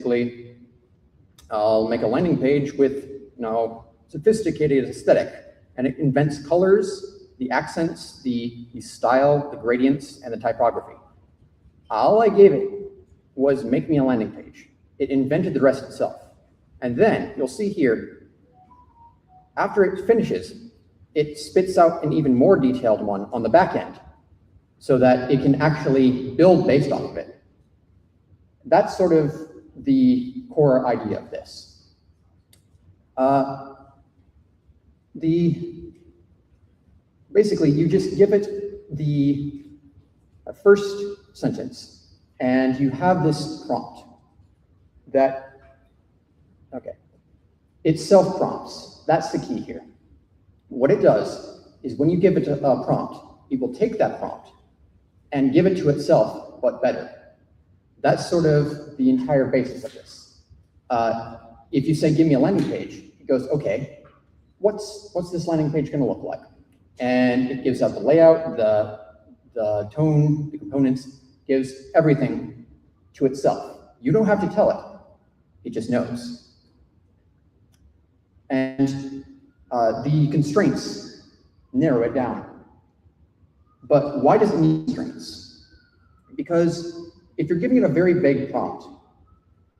basically, I'll make a landing page with sophisticated aesthetic, and it invents colors, the accents, the style, the gradients, and the typography. All I gave it was make me a landing page. It invented the rest itself. And then you'll see here, after it finishes, it spits out an even more detailed one on the back end so that it can actually build based off of it. That's sort of the core idea of this. Basically, you just give it the first sentence, and you have this prompt that, it self-prompts. That's the key here. What it does is when you give it a prompt, it will take that prompt and give it to itself, but better. That's sort of the entire basis of this. If you say, give me a landing page, it goes, okay, what's this landing page gonna look like? And it gives out the layout, the tone, the components, gives everything to itself. You don't have to tell it, it just knows. And the constraints narrow it down. But why does it need constraints? Because if you're giving it a very vague prompt,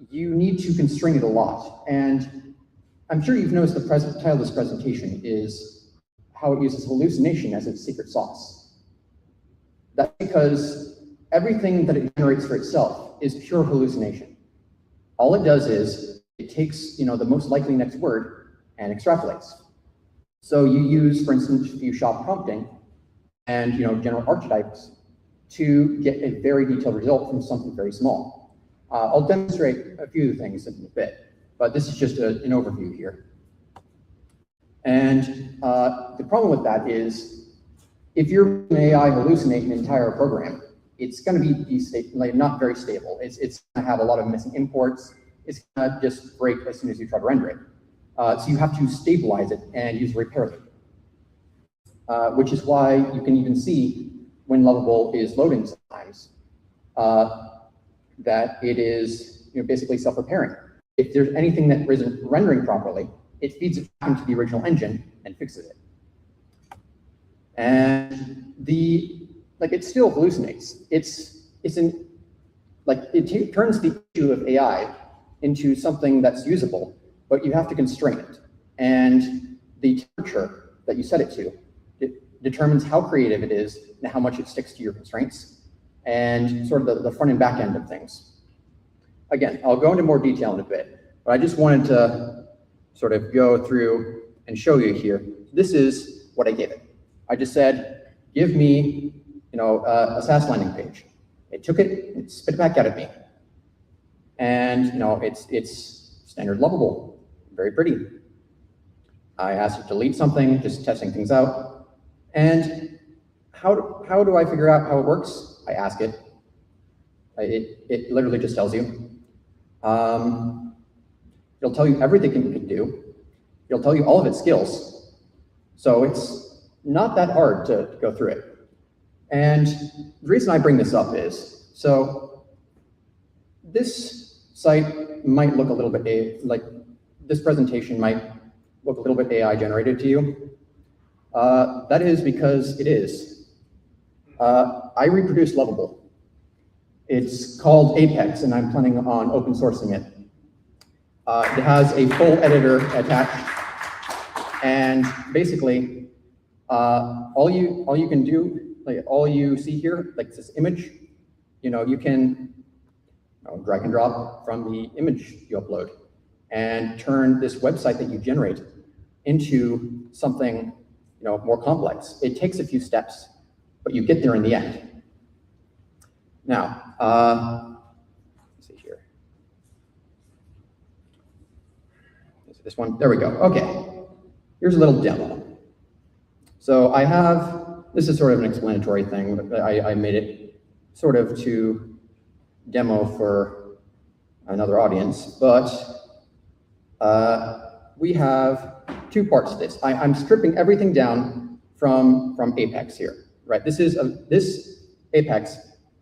you need to constrain it a lot. And I'm sure you've noticed the title of this presentation is how it uses hallucination as its secret sauce. That's because everything that it generates for itself is pure hallucination. All it does is it takes the most likely next word and extrapolates. So you use, for instance, few shop prompting and general archetypes to get a very detailed result from something very small. I'll demonstrate a few things in a bit, but this is just an overview here. And the problem with that is, if you're an AI hallucinate an entire program, it's going to be not very stable. It's going to have a lot of missing imports. It's going to just break as soon as you try to render it. So you have to stabilize it and use a repair loop, which is why you can even see when Lovable is loading sometimes that it is basically self-repairing. If there's anything that isn't rendering properly, it feeds it back into the original engine and fixes it. And it still hallucinates. It turns the issue of AI into something that's usable, but you have to constrain it. And the temperature that you set it to, it determines how creative it is and how much it sticks to your constraints, and sort of the front and back end of things. Again, I'll go into more detail in a bit, but I just wanted to sort of go through and show you here. This is what I gave it. I just said, give me a SaaS landing page. It took it, it spit it back out at me. And it's standard Lovable, very pretty. I asked it to delete something, just testing things out. And how do I figure out how it works? I ask it. It literally just tells you. It'll tell you everything it can do. It'll tell you all of its skills. So it's not that hard to go through it. And the reason I bring this up is, so this site might look a little bit like this presentation might look a little bit AI generated to you. That is because it is. I reproduced Lovable. It's called Apex, and I'm planning on open sourcing it. It has a full editor attached, and basically, all you can do, all you see here, like this image, you can drag and drop from the image you upload and turn this website that you generate into something more complex. It takes a few steps, but you get there in the end. Now, let's see here. Is it this one? There we go. Okay. Here's a little demo. So I have, this is sort of an explanatory thing, but I made it sort of to demo for another audience, but we have two parts to this. I'm stripping everything down from Apex here, right? This Apex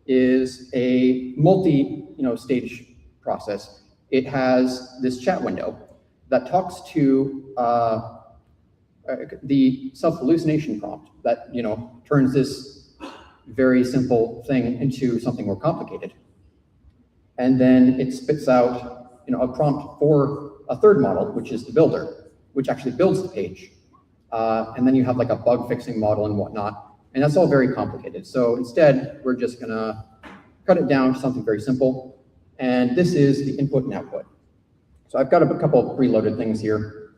is a multi-stage process it has this chat window that talks to the self-hallucination prompt that, turns this very simple thing into something more complicated. And then it spits out, a prompt for a third model, which is the builder, which actually builds the page. And then you have like a bug fixing model and whatnot. And that's all very complicated. So instead, we're just gonna cut it down to something very simple. And this is the input and output. So I've got a couple of preloaded things here.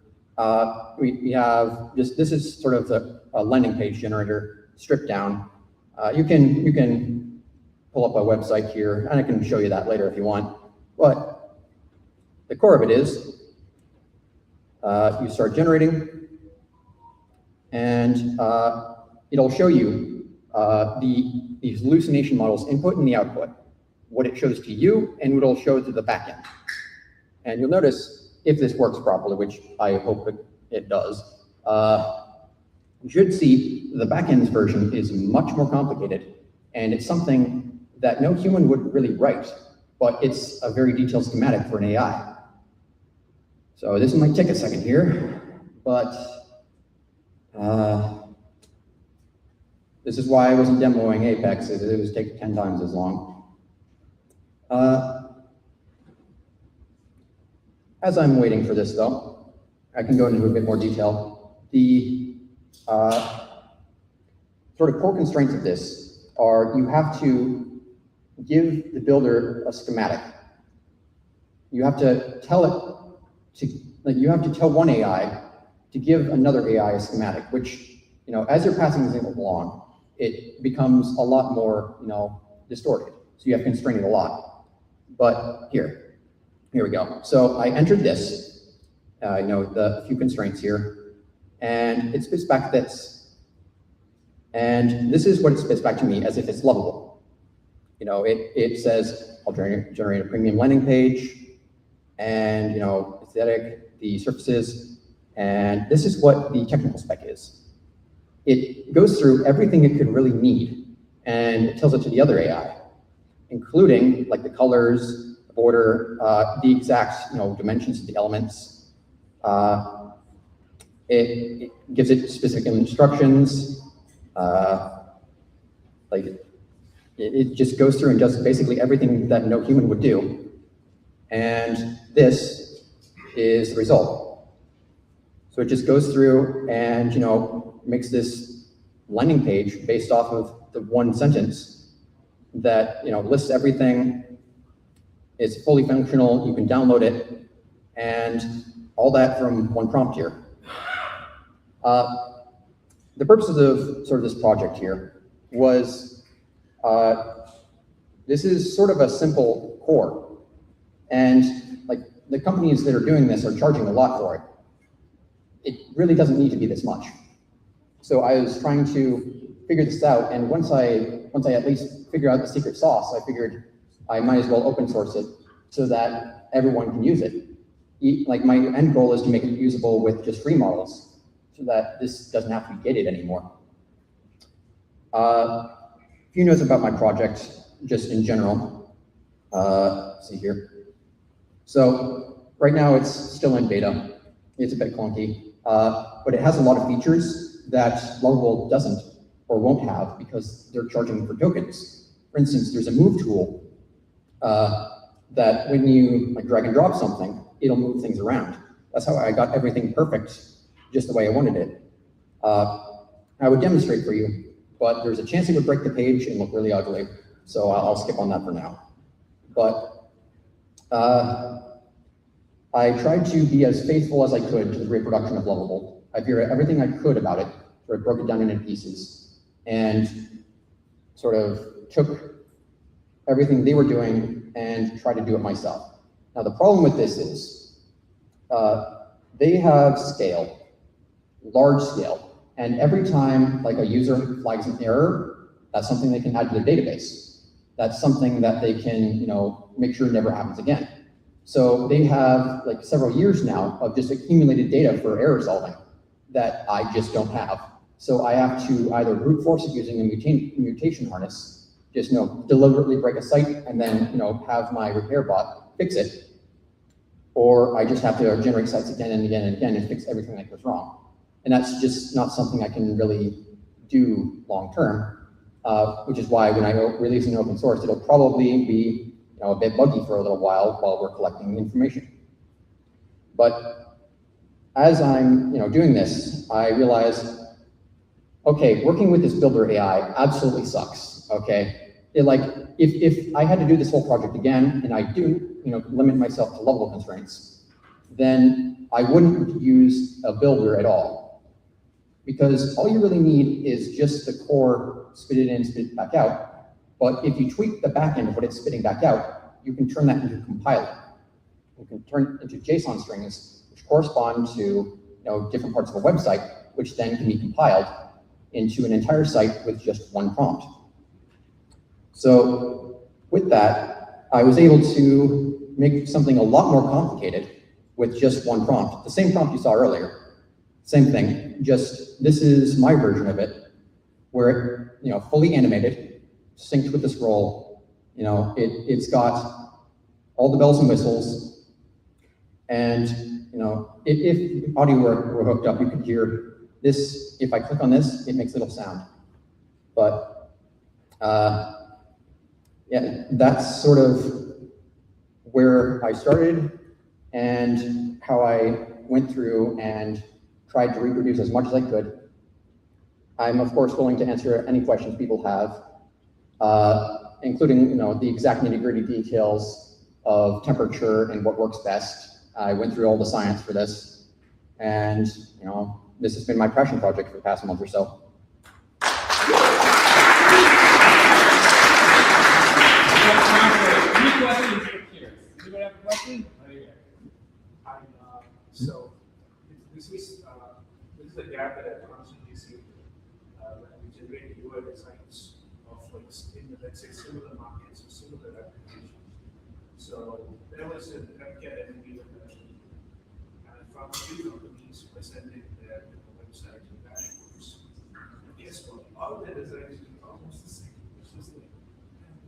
We have this is sort of the landing page generator stripped down. You can pull up a website here, and I can show you that later if you want. But the core of it is you start generating, and it'll show you these hallucination models input and the output, what it shows to you and what it'll show to the backend. And you'll notice, if this works properly, which I hope it does, you should see the backend's version is much more complicated, and it's something that no human would really write, but it's a very detailed schematic for an AI. So this might take a second here, but this is why I wasn't demoing Apex. It was taking 10 times as long. As I'm waiting for this, though, I can go into a bit more detail. The sort of core constraints of this are you have to give the builder a schematic. You have to tell it you have to tell one AI to give another AI a schematic, which, as you're passing things along, it becomes a lot more, distorted. So you have to constrain it a lot. But here we go. So I entered this, the few constraints here, and it spits back this. And this is what it spits back to me as if it's lovable. It says, I'll generate a premium landing page, and, aesthetic, the surfaces, and this is what the technical spec is. It goes through everything it could really need, and it tells it to the other AI, including like the colors, the border, the exact dimensions of the elements. It gives it specific instructions. It just goes through and does basically everything that no human would do. And this is the result. So it just goes through and makes this landing page based off of the one sentence that lists everything. It's fully functional. You can download it, and all that from one prompt here. The purposes of sort of this project here was this is sort of a simple core, and like the companies that are doing this are charging a lot for it. It really doesn't need to be this much. So I was trying to figure this out, and once I at least figure out the secret sauce, I figured I might as well open source it so that everyone can use it. Like my end goal is to make it usable with just free models so that this doesn't have to be gated anymore. A few notes about my project, just in general. Let's see here. So right now it's still in beta. It's a bit clunky, but it has a lot of features that Lovable doesn't or won't have because they're charging for tokens. For instance, there's a move tool that when you drag and drop something, it'll move things around. That's how I got everything perfect, just the way I wanted it. I would demonstrate for you, but there's a chance it would break the page and look really ugly. So I'll skip on that for now. But I tried to be as faithful as I could to the reproduction of Lovable. I figured everything I could about it, sort of broke it down into pieces, and sort of took everything they were doing and tried to do it myself. Now the problem with this is they have scale, large scale, and every time like a user flags an error, that's something they can add to their database. That's something that they can make sure never happens again. So they have like several years now of just accumulated data for error solving that I just don't have. So I have to either brute force it using a mutation harness, just deliberately break a site and then have my repair bot fix it, or I just have to generate sites again and again and again and fix everything that goes wrong. And that's just not something I can really do long term, which is why when I release an open source, it'll probably be a bit buggy for a little while we're collecting information. But as I'm doing this, I realize, okay, working with this builder AI absolutely sucks. Okay, if I had to do this whole project again, and I do limit myself to level constraints, then I wouldn't use a builder at all, because all you really need is just the core spit it in, spit it back out. But if you tweak the back end of what it's spitting back out, you can turn that into a compiler. You can turn it into JSON strings, which correspond to different parts of a website, which then can be compiled into an entire site with just one prompt. So with that, I was able to make something a lot more complicated with just one prompt. The same prompt you saw earlier, same thing, just this is my version of it, where fully animated, synced with the scroll. It's got all the bells and whistles, and if audio were hooked up, you could hear this. If I click on this, it makes a little sound. But yeah, that's sort of where I started and how I went through and tried to reproduce as much as I could. I'm of course willing to answer any questions people have, including the exact nitty-gritty details of temperature and what works best. I went through all the science for this, and this has been my passion project for the past month or so. Any questions here? Anybody have a question? So this is a gap that I constantly see when we generate UI designs of let's say similar markets or similar applications. So there was an healthcare enemy and pharmaceutical companies presenting their website and dashboards. Guess what? All their designs are almost the same. It's just like,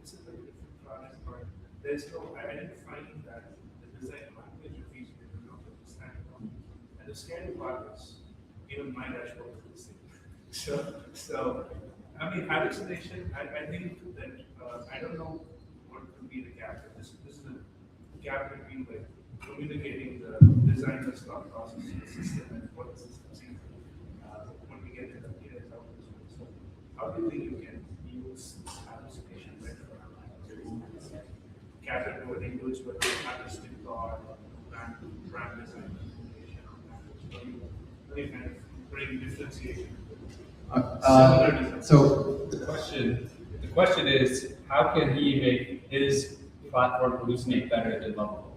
this is a different product, but there's no identifying that the design language of each they do not understand. And the scary part is, even my dashboard is the same. So I mean, hallucination, I think that, I don't know what could be the gap. This is a gap between communicating the designer's thought process to the system and what the system sees when we get to the data out as well. So how do you think you can use this hallucination better to capture what includes what the artistic thought, brand design, communication, how do you kind of bring differentiation? So the question is, how can he make his platform hallucinate better than Lovable?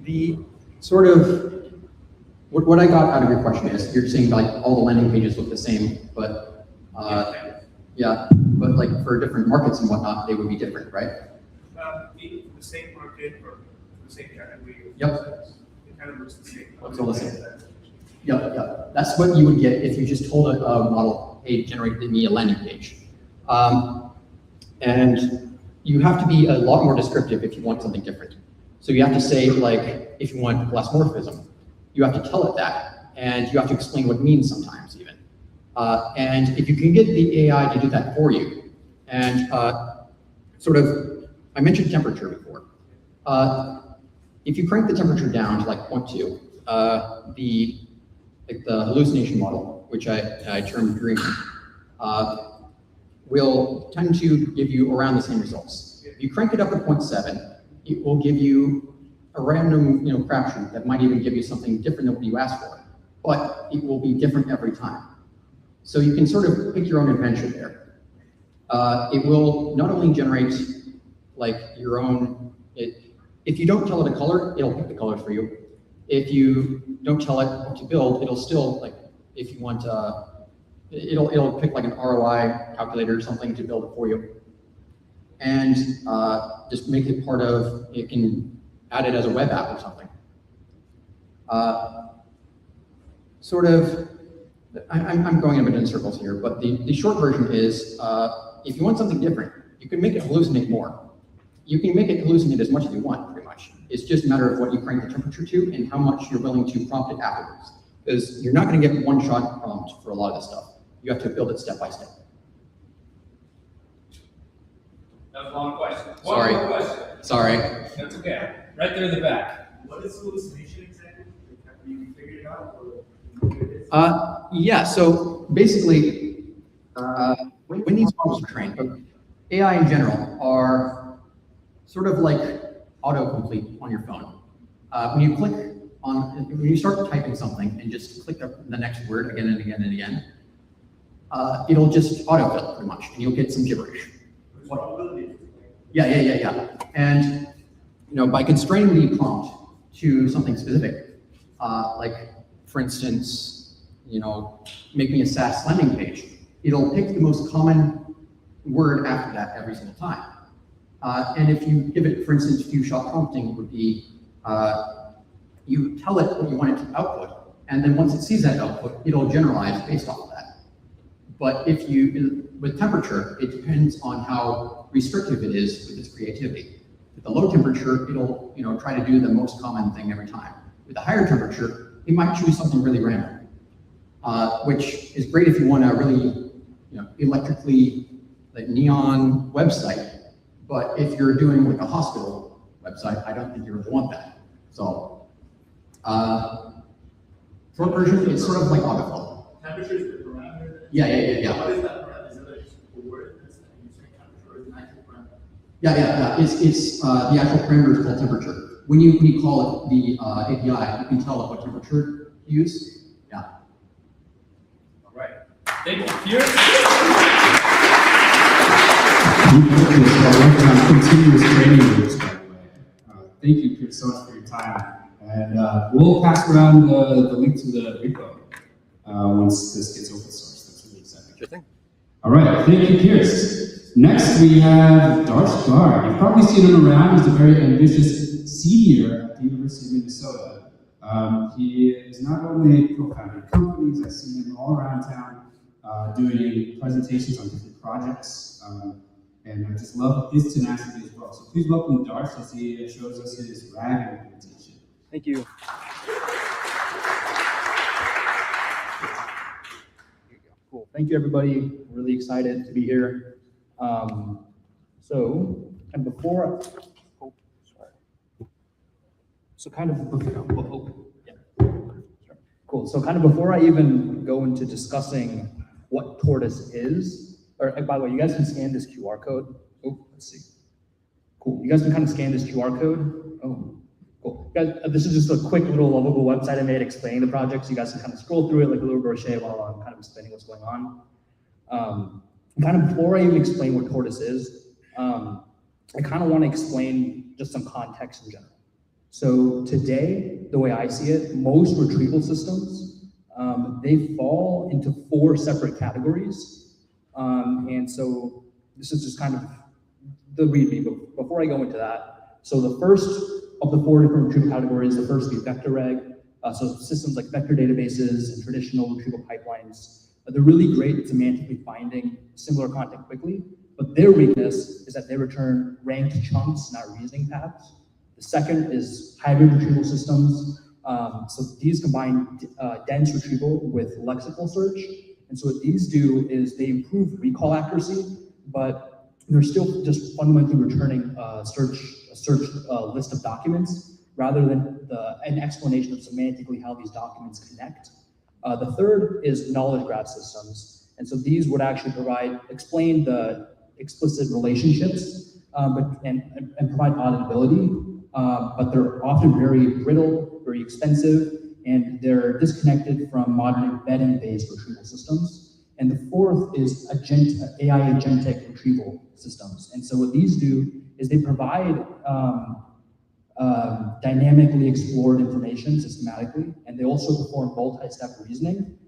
The sort of what I got out of your question is, you're saying all the landing pages look the same, but yeah, but for different markets and whatnot, they would be different, right? The same market or the same category. Yep. It kind of looks the same. Looks all the same. Yep. That's what you would get if you just told a model, hey, generate me a landing page. And you have to be a lot more descriptive if you want something different. So you have to say, if you want glassmorphism, you have to tell it that, and you have to explain what it means sometimes even. And if you can get the AI to do that for you, and I mentioned temperature before. If you crank the temperature down to 0.2, the hallucination model, which I termed green, will tend to give you around the same results. If you crank it up to 0.7, it will give you a random crapshoot that might even give you something different than what you asked for, but it will be different every time. So you can sort of pick your own adventure there. It will not only generate your own, if you don't tell it a color, it'll pick the colors for you. If you don't tell it what to build, it'll still, if you want, it'll pick an ROI calculator or something to build it for you. And just make it part of, it can add it as a web app or something. I'm going a bit in circles here, but the short version is, if you want something different, you can make it hallucinate more. you can make it hallucinate as much as you want, pretty much. It's just a matter of what you crank the temperature to and how much you're willing to prompt it afterwards. Because you're not going to get one-shot prompt for a lot of this stuff. You have to build it step by step. That was a long question. Sorry. One more question. Sorry. That's okay. Right there in the back. What is hallucination exactly? Have you figured it out? Or Yeah, so basically, when these models are trained, AI in general are sort of like autocomplete on your phone. When you start typing something and just click the next word again and again and again, it'll just autofill pretty much, and you'll get some gibberish. Yeah. And by constraining the prompt to something specific, like for instance, make me a SaaS landing page, it'll pick the most common word after that every single time. And if you give it, for instance, few-shot prompting would be, you tell it what you want it to output, and then once it sees that output, it'll generalize based off of that. But with temperature, it depends on how restrictive it is with its creativity. With the low temperature, it'll try to do the most common thing every time. With the higher temperature, it might choose something really random, which is great if you want a really electrically neon website. But if you're doing like a hospital website, I don't think you're going to want that. So, short version, it's sort of like autofill. temperature is the parameter? Yeah. What is that parameter? Is it like a word that's using temperature or is it an actual parameter? Yeah. It's the actual parameter is called temperature. When you call it the API, you can tell it what temperature to use. Yeah. All right. Thank you, Pierce. Continuous training groups, by the way. Thank you, Pierce, so much for your time. And we'll pass around the link to the repo once this gets open source. That's really exciting. Sure thing. All right, thank you, Pierce. Next, we have Darsh Gar. You've probably seen him around. He's a very ambitious senior at the University of Minnesota. He is not only co-founding companies, I've seen him all around town doing presentations on different projects. And I just love his tenacity as well. So please welcome Darsh as he shows us his RAG implementation. Thank you. Cool. Thank you, everybody. Really excited to be here. Cool. So kind of before I even go into discussing what Tortoise is, or by the way, you guys can scan this QR code. Oh, let's see. Cool. You guys can kind of scan this QR code. Oh, cool. Guys, this is just a quick little lovable website I made explaining the project, so you guys can kind of scroll through it like a little brochure while I'm kind of explaining what's going on. Kind of before I even explain what Tortoise is, I kind of want to explain just some context in general. So today, the way I see it, most retrieval systems, they fall into 4 separate categories. And so this is just kind of the README, but before I go into that, so the first of the 4 different retrieval categories, the first would be vector reg. So systems like vector databases and traditional retrieval pipelines, they're really great at semantically finding similar content quickly, but their weakness is that they return ranked chunks, not reasoning paths. The second is hybrid retrieval systems. So these combine dense retrieval with lexical search. And so what these do is they improve recall accuracy, but they're still just fundamentally returning a search list of documents rather than an explanation of semantically how these documents connect. The third is knowledge graph systems. And so these would actually explain the explicit relationships and provide auditability, but they're often very brittle, very expensive, and they're disconnected from modern embedding-based retrieval systems. And the fourth is AI agentic retrieval systems. And so what these do is they provide dynamically explored information systematically, and they also perform multi-step reasoning,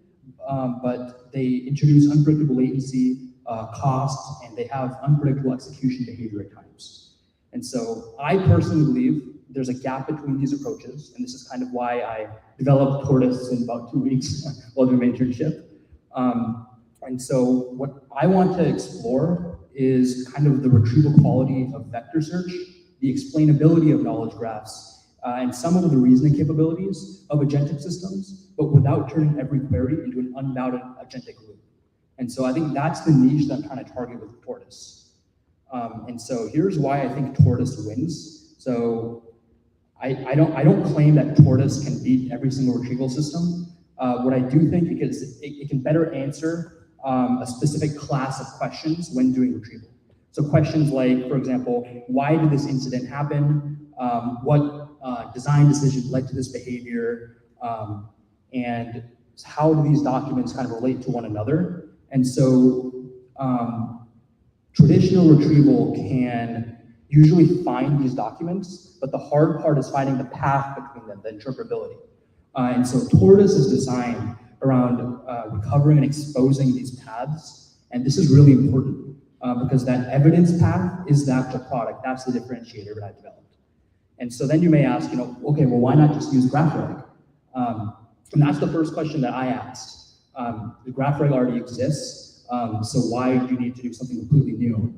but they introduce unpredictable latency, cost, and they have unpredictable execution behavior at times. And so I personally believe there's a gap between these approaches, and this is kind of why I developed Tortoise in about 2 weeks while doing my internship. And so what I want to explore is kind of the retrieval quality of vector search, the explainability of knowledge graphs, and some of the reasoning capabilities of agentic systems, but without turning every query into an unbounded agentic loop. And so I think that's the niche that I'm trying to target with Tortoise. And so here's why I think Tortoise wins. So I don't claim that Tortoise can beat every single retrieval system. What I do think is it can better answer a specific class of questions when doing retrieval. So questions like, for example, why did this incident happen? What design decision led to this behavior? And how do these documents kind of relate to one another? And so traditional retrieval can usually find these documents, but the hard part is finding the path between them, the interpretability. And so Tortoise is designed around recovering and exposing these paths. And this is really important because that evidence path is the actual product. That's the differentiator that I developed. And so then you may ask, okay, well, why not just use GraphReg? And that's the first question that I asked. The GraphReg already exists, so why do you need to do something completely new?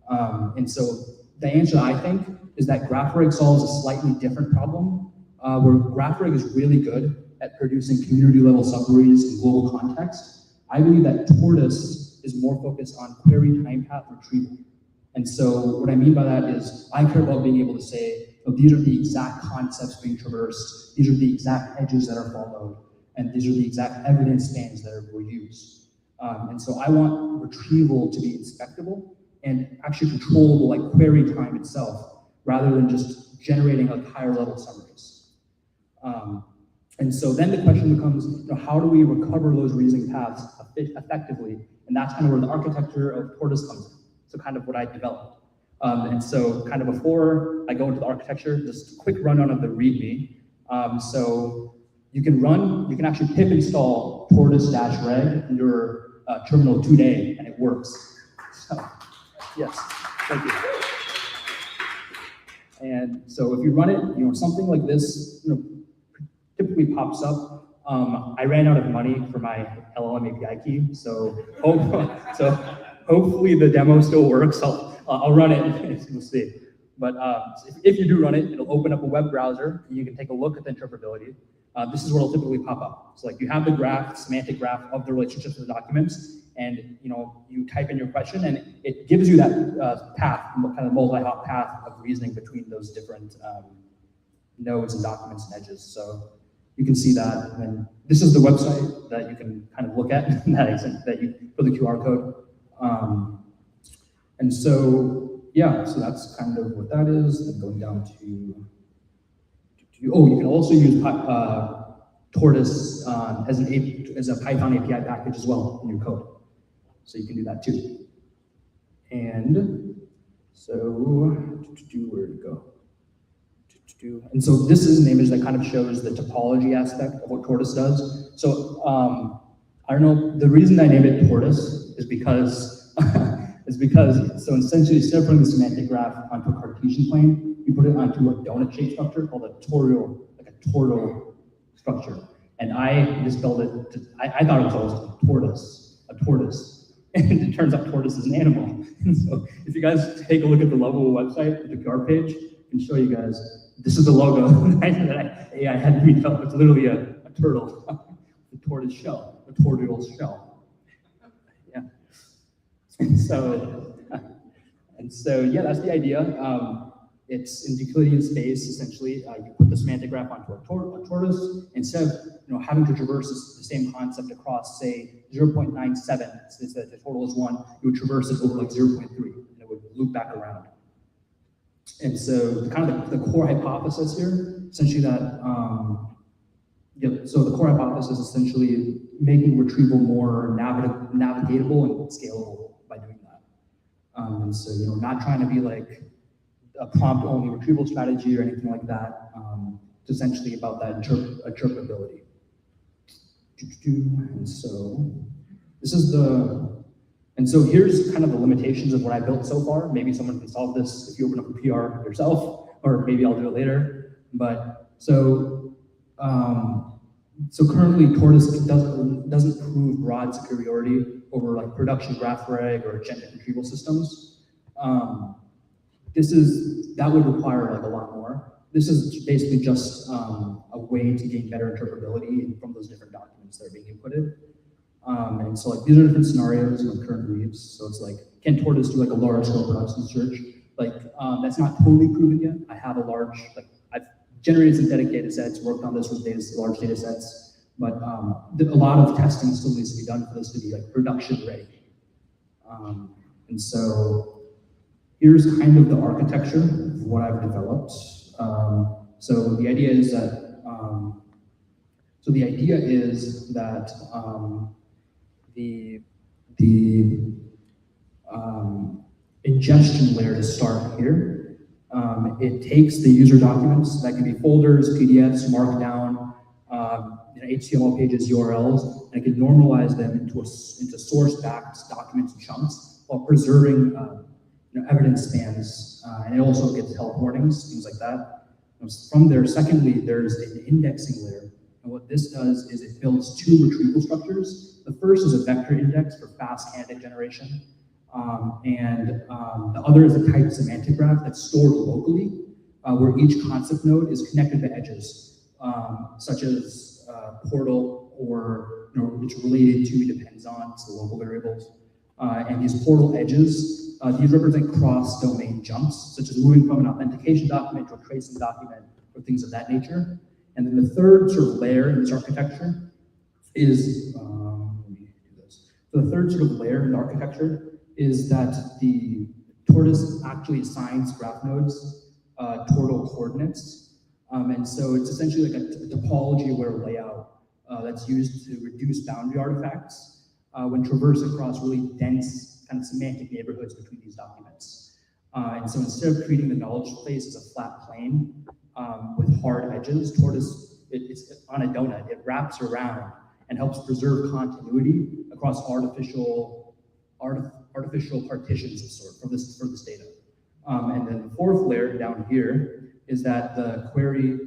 And so the answer, I think, is that GraphReg solves a slightly different problem, where GraphReg is really good at producing community-level summaries in global context. I believe that Tortoise is more focused on query time path retrieval. And so what I mean by that is I care about being able to say, oh, these are the exact concepts being traversed, these are the exact edges that are followed, and these are the exact evidence spans that were used. And so I want retrieval to be inspectable and actually controllable, like query time itself, rather than just generating like higher level summaries. And so then the question becomes, how do we recover those reasoning paths effectively? And that's kind of where the architecture of Tortoise comes in. So kind of what I developed. And so kind of before I go into the architecture, just a quick rundown of the README. So you can actually pip install tortoise-reg in your terminal today, and it works. So, yes, thank you. And so if you run it, something like this, typically pops up. I ran out of money for my LLM API key, so hopefully the demo still works. I'll run it, we'll see. But if you do run it, it'll open up a web browser, and you can take a look at the interpretability. This is what will typically pop up. So like you have the graph, semantic graph of the relationships of the documents, and you type in your question, and it gives you that path, kind of multi-hop path of reasoning between those different nodes and documents and edges. So you can see that. And this is the website that you can kind of look at for the QR code. And so, yeah, so that's kind of what that is. Then going down to you can also use Tortoise as a Python API package as well in your code. So you can do that too. And so, where to go? And so this is an image that kind of shows the topology aspect of what Tortoise does. So I don't know, the reason I named it Tortoise is because, so essentially instead of putting the semantic graph onto a Cartesian plane, you put it onto a donut-shaped structure called a tortal structure. And I misspelled it, I thought it was always a tortoise. And it turns out tortoise is an animal. And so if you guys take a look at the Level website, the QR page, I can show you guys, this is the logo that I had to redevelop. It's literally a turtle, a tortoise shell, a tortoise shell. Yeah. And so yeah, that's the idea. It's in Euclidean space, essentially. You put the semantic graph onto a tortoise. Instead of having to traverse the same concept across, say, 0.97, since the total is 1, you would traverse it over like 0.3, and it would loop back around. And so kind of the core hypothesis here, essentially that, so the core hypothesis is essentially making retrieval more navigatable and scalable by doing that. And so, not trying to be like a prompt-only retrieval strategy or anything like that. It's essentially about that interpretability. And so this is and so here's kind of the limitations of what I built so far. Maybe someone can solve this if you open up a PR yourself, or maybe I'll do it later. But so currently Tortoise doesn't prove broad superiority over like production GraphReg or agentic retrieval systems. that would require like a lot more. This is basically just a way to gain better interpretability from those different documents that are being inputted. And so like these are different scenarios with current reads. So it's like, can Tortoise do like a large scale production search? Like that's not totally proven yet. I have I've generated synthetic data sets, worked on this with large data sets, but a lot of testing still needs to be done for this to be like production ready. And so here's kind of the architecture of what I've developed. So the idea is that the ingestion layer to start here. It takes the user documents that can be folders, PDFs, Markdown, HTML pages, URLs, and it can normalize them into source-backed documents and chunks while preserving evidence spans, and it also gets help warnings, things like that. From there, secondly, there's an indexing layer. And what this does is it builds two retrieval structures. The first is a vector index for fast candidate generation. The other is a type semantic graph that's stored locally, where each concept node is connected to edges, such as portal or which related to, depends on, so local variables. And these portal edges, these represent cross-domain jumps, such as moving from an authentication document to a tracing document, or things of that nature. And then the third sort of layer in this architecture is, let me do this. So the third sort of layer in the architecture is that the Tortoise actually assigns graph nodes tortal coordinates. And so it's essentially like a topology-aware layout that's used to reduce boundary artifacts when traversing across really dense kind of semantic neighborhoods between these documents. And so instead of treating the knowledge space as a flat plane with hard edges, Tortoise, it's on a donut. It wraps around and helps preserve continuity across artificial partitions of sort for this data. And then the fourth layer down here is that the query,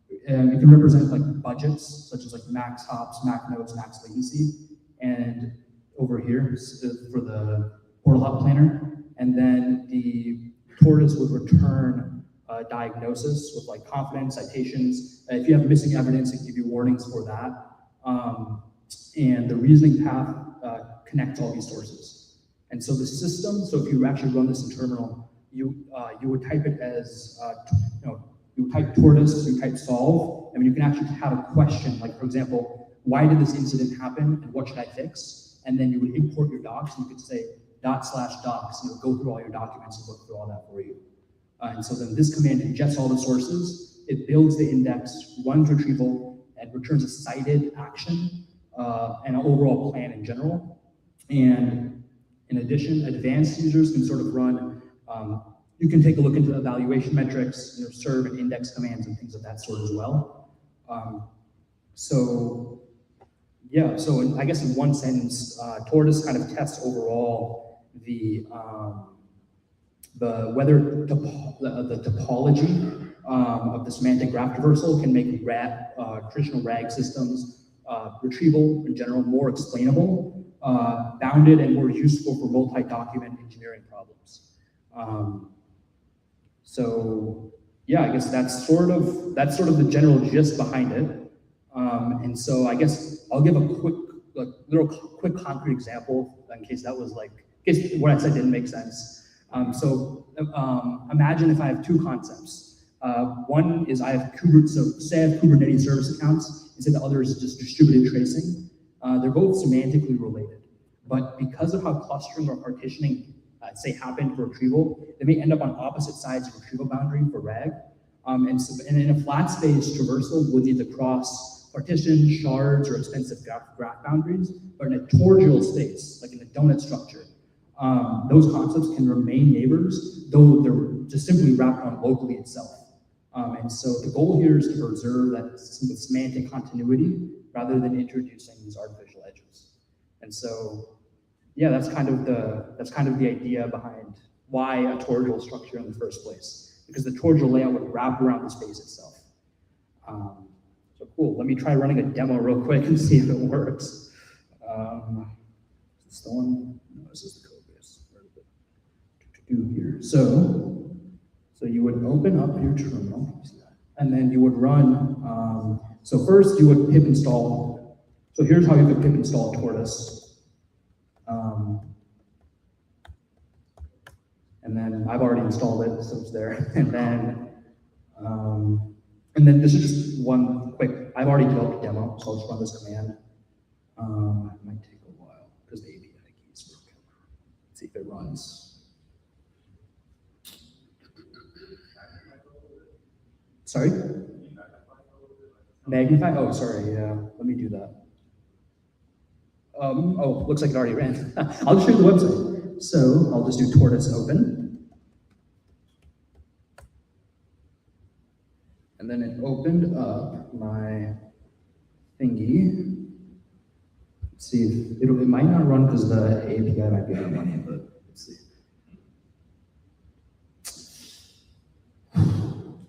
it can represent like budgets, such as like max hops, max nodes, max latency. And over here for the portal hop planner. And then the Tortoise would return a diagnosis with like confidence, citations. If you have missing evidence, it can give you warnings for that. And the reasoning path connects all these sources. And so the system, so if you actually run this in terminal, you would type it as, you would type Tortoise, you type solve, and you can actually have a question, like for example, why did this incident happen and what should I fix? And then you would import your docs and you could say /docs, and it would go through all your documents and look through all that for you. And so then this command ingests all the sources, it builds the index, runs retrieval, and returns a cited action and an overall plan in general. And in addition, advanced users can sort of run, you can take a look into evaluation metrics, serve and index commands and things of that sort as well. So I guess in one sentence, Tortoise kind of tests overall the topology of the semantic graph traversal can make traditional RAG systems retrieval in general more explainable, bounded, and more useful for multi-document engineering problems. So yeah, I guess that's sort of the general gist behind it. And so I guess I'll give a quick concrete example in case that was in case what I said didn't make sense. Imagine if I have two concepts. One is I have say I have Kubernetes service accounts, and say the other is just distributed tracing. They're both semantically related, but because of how clustering or partitioning say happen for retrieval, they may end up on opposite sides of retrieval boundary for RAG. And in a flat space traversal, we'll need to cross partitions, shards, or expensive graph boundaries. But in a torsional space, like in a donut structure, those concepts can remain neighbors, though they're just simply wrapped on locally itself. And so the goal here is to preserve that semantic continuity rather than introducing these artificial edges. And so, yeah, that's kind of the idea behind why a torsional structure in the first place, because the torsional layout would wrap around the space itself. So cool. Let me try running a demo real quick and see if it works. Is this the one? No, this is the code base. do here. So you would open up your terminal, and then you would run, so first you would pip install. So here's how you could pip install Tortoise. And then I've already installed it, so it's there. And then this is just one quick, I've already developed a demo, so I'll just run this command. It might take a while because the API keys work. Let's see if it runs. Sorry? Magnify? Oh, sorry, yeah, let me do that. Oh, looks like it already ran. I'll just show you the website. So I'll just do Tortoise open. And then it opened up my thingy. Let's see if it might not run because the API might be out of money, but let's see.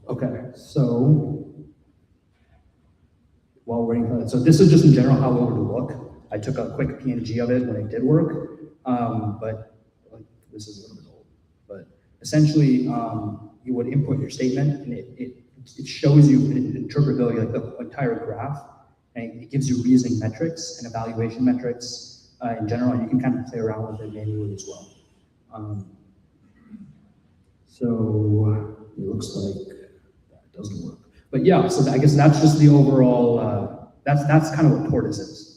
Okay, so while waiting for that, so this is just in general how it would look. I took a quick PNG of it when it did work, but this is a little bit old. But essentially, you would input your statement, and it shows you interpretability, like the entire graph, and it gives you reasoning metrics and evaluation metrics in general. You can kind of play around with it manually as well. So it looks like that doesn't work. But yeah, so I guess that's just the overall. That's kind of what Tortoise is.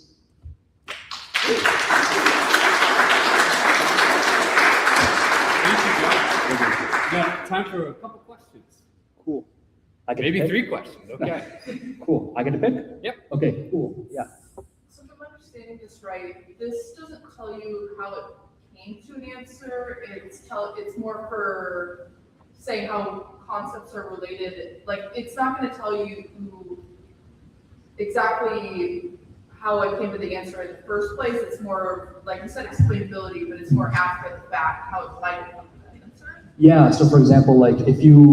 Got time for a couple questions. Cool. I get to Maybe pick? 3 questions, okay. Cool. I get to pick? Yep. Okay, cool. Yeah. So if I'm understanding this right, this doesn't tell you how it came to an answer, it's more for saying how concepts are related. Like, it's not gonna tell you exactly how it came to the answer in the first place. It's more, like you said, explainability, but it's more after the fact, how it might have come to that answer. Yeah, so for example, like if you're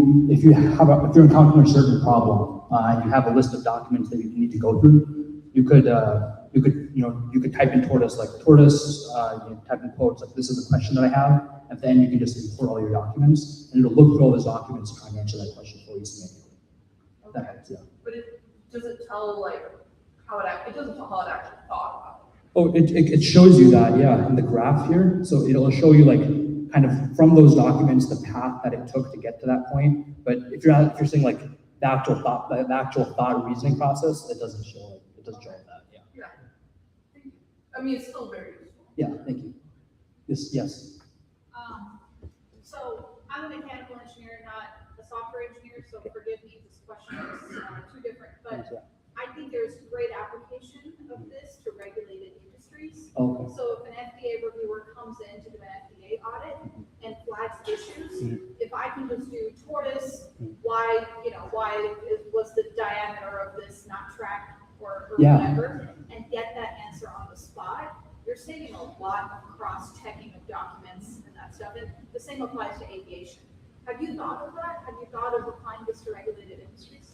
encountering a certain problem, and you have a list of documents that you need to go through, you could type in Tortoise, like Tortoise, type in quotes, like this is a question that I have, and then you can just import all your documents, and it'll look through all those documents and try and answer that question for you manually. Okay. That helps, yeah. But does it tell like it doesn't tell how it actually thought about it. Oh, it shows you that, yeah, in the graph here. So it'll show you like kind of from those documents the path that it took to get to that point. But if you're saying like the actual thought reasoning process, it doesn't show that. Yeah. Yeah. Thank you. I mean, it's still very useful. Yeah. Thank you. Yes. So I'm a mechanical engineer, not a software engineer, so forgive me if this question is too different, but I think there's great application of this to regulated industries. Okay. So if an FDA reviewer comes in to do an FDA audit and flags issues, if I can just do Tortoise, why was the diameter of this not tracked or whatever, and get that answer on the spot, you're saving a lot of cross-checking of documents and that stuff. And the same applies to aviation. Have you thought of that? Have you thought of applying this to regulated industries?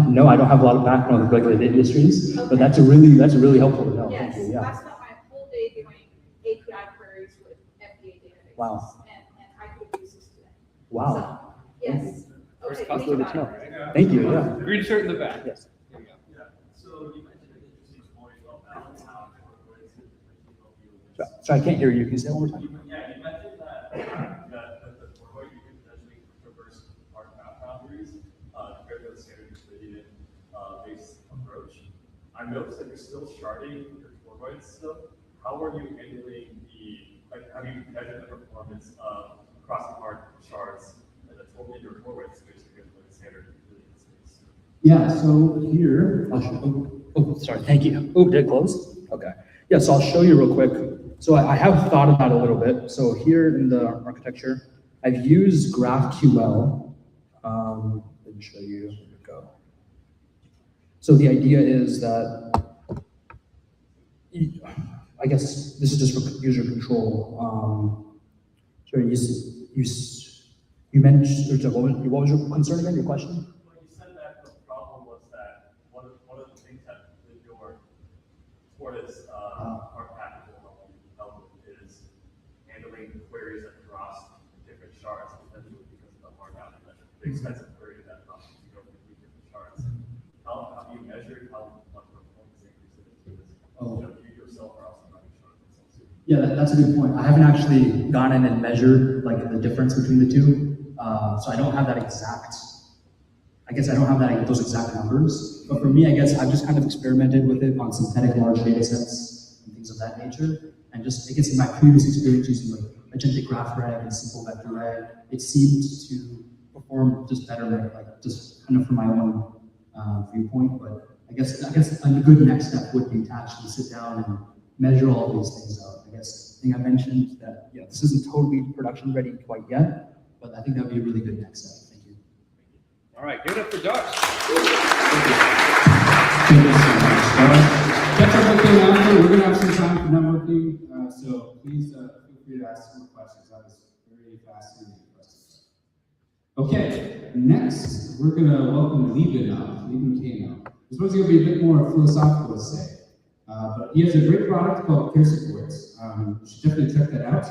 No, I don't have a lot of background with regulated industries, Okay. but that's a really helpful to know. Yes, Thank you. Yeah. I spent my whole day doing API queries with FDA databases. Wow. And I could have used this today. Wow. So, yes. First Okay, customer think to about know. it. Right? Thank you. Yeah. Green shirt in the back. Yes. Here we go. Yeah, so you mentioned an interesting point about balance how corporates can help you with this. Sorry, I can't hear you. Can you say it one more time? Yeah, you mentioned that the corporate you can potentially traverse hard path boundaries compared to the standard distributed based approach. I noticed that you're still sharding your corporates still. How are you handling have you measured the performance of crossing hard shards and that's totally your corporates basically with the standard distributed space? Yeah, so here, I'll show, sorry, thank you. Oh, did it close? Okay. Yeah, so I'll show you real quick. So I have thought about it a little bit. So here in the architecture, I've used GraphQL. Let me show you, here we go. So the idea is that, I guess this is just for user control. So you mentioned, what was your concern again, your question? Well, you said that the problem was that one of the things that your Tortoise hard package will help with is handling queries that cross expensive query that to go through 3 different charts. How do you measure how much performance increase it is? Oh. You yourself are also running charts themselves too. Yeah, that's a good point. I haven't actually gone in and measured like the difference between the two, so I don't have that exact. I guess I don't have those exact numbers. But for me, I guess I've just kind of experimented with it on synthetic large data sets and things of that nature. And just I guess in my previous experience using like agentic graph reg and simple vector reg, it seemed to perform just better, like just kind of from my own viewpoint. But I guess a good next step would be to actually sit down and measure all of these things out. I think I mentioned that this isn't totally production ready quite yet, but I think that would be a really good next step. Thank you. All right, give it up for Josh. Thank you so much. Catch up with you after. We're going to have some time for networking, so please feel free to ask more questions. That was very fascinating questions. Okay, next we're going to welcome Lieben up. Lieben came up. This one's going to be a bit more philosophical, let's say. But he has a great product called Peer Supports. You should definitely check that out.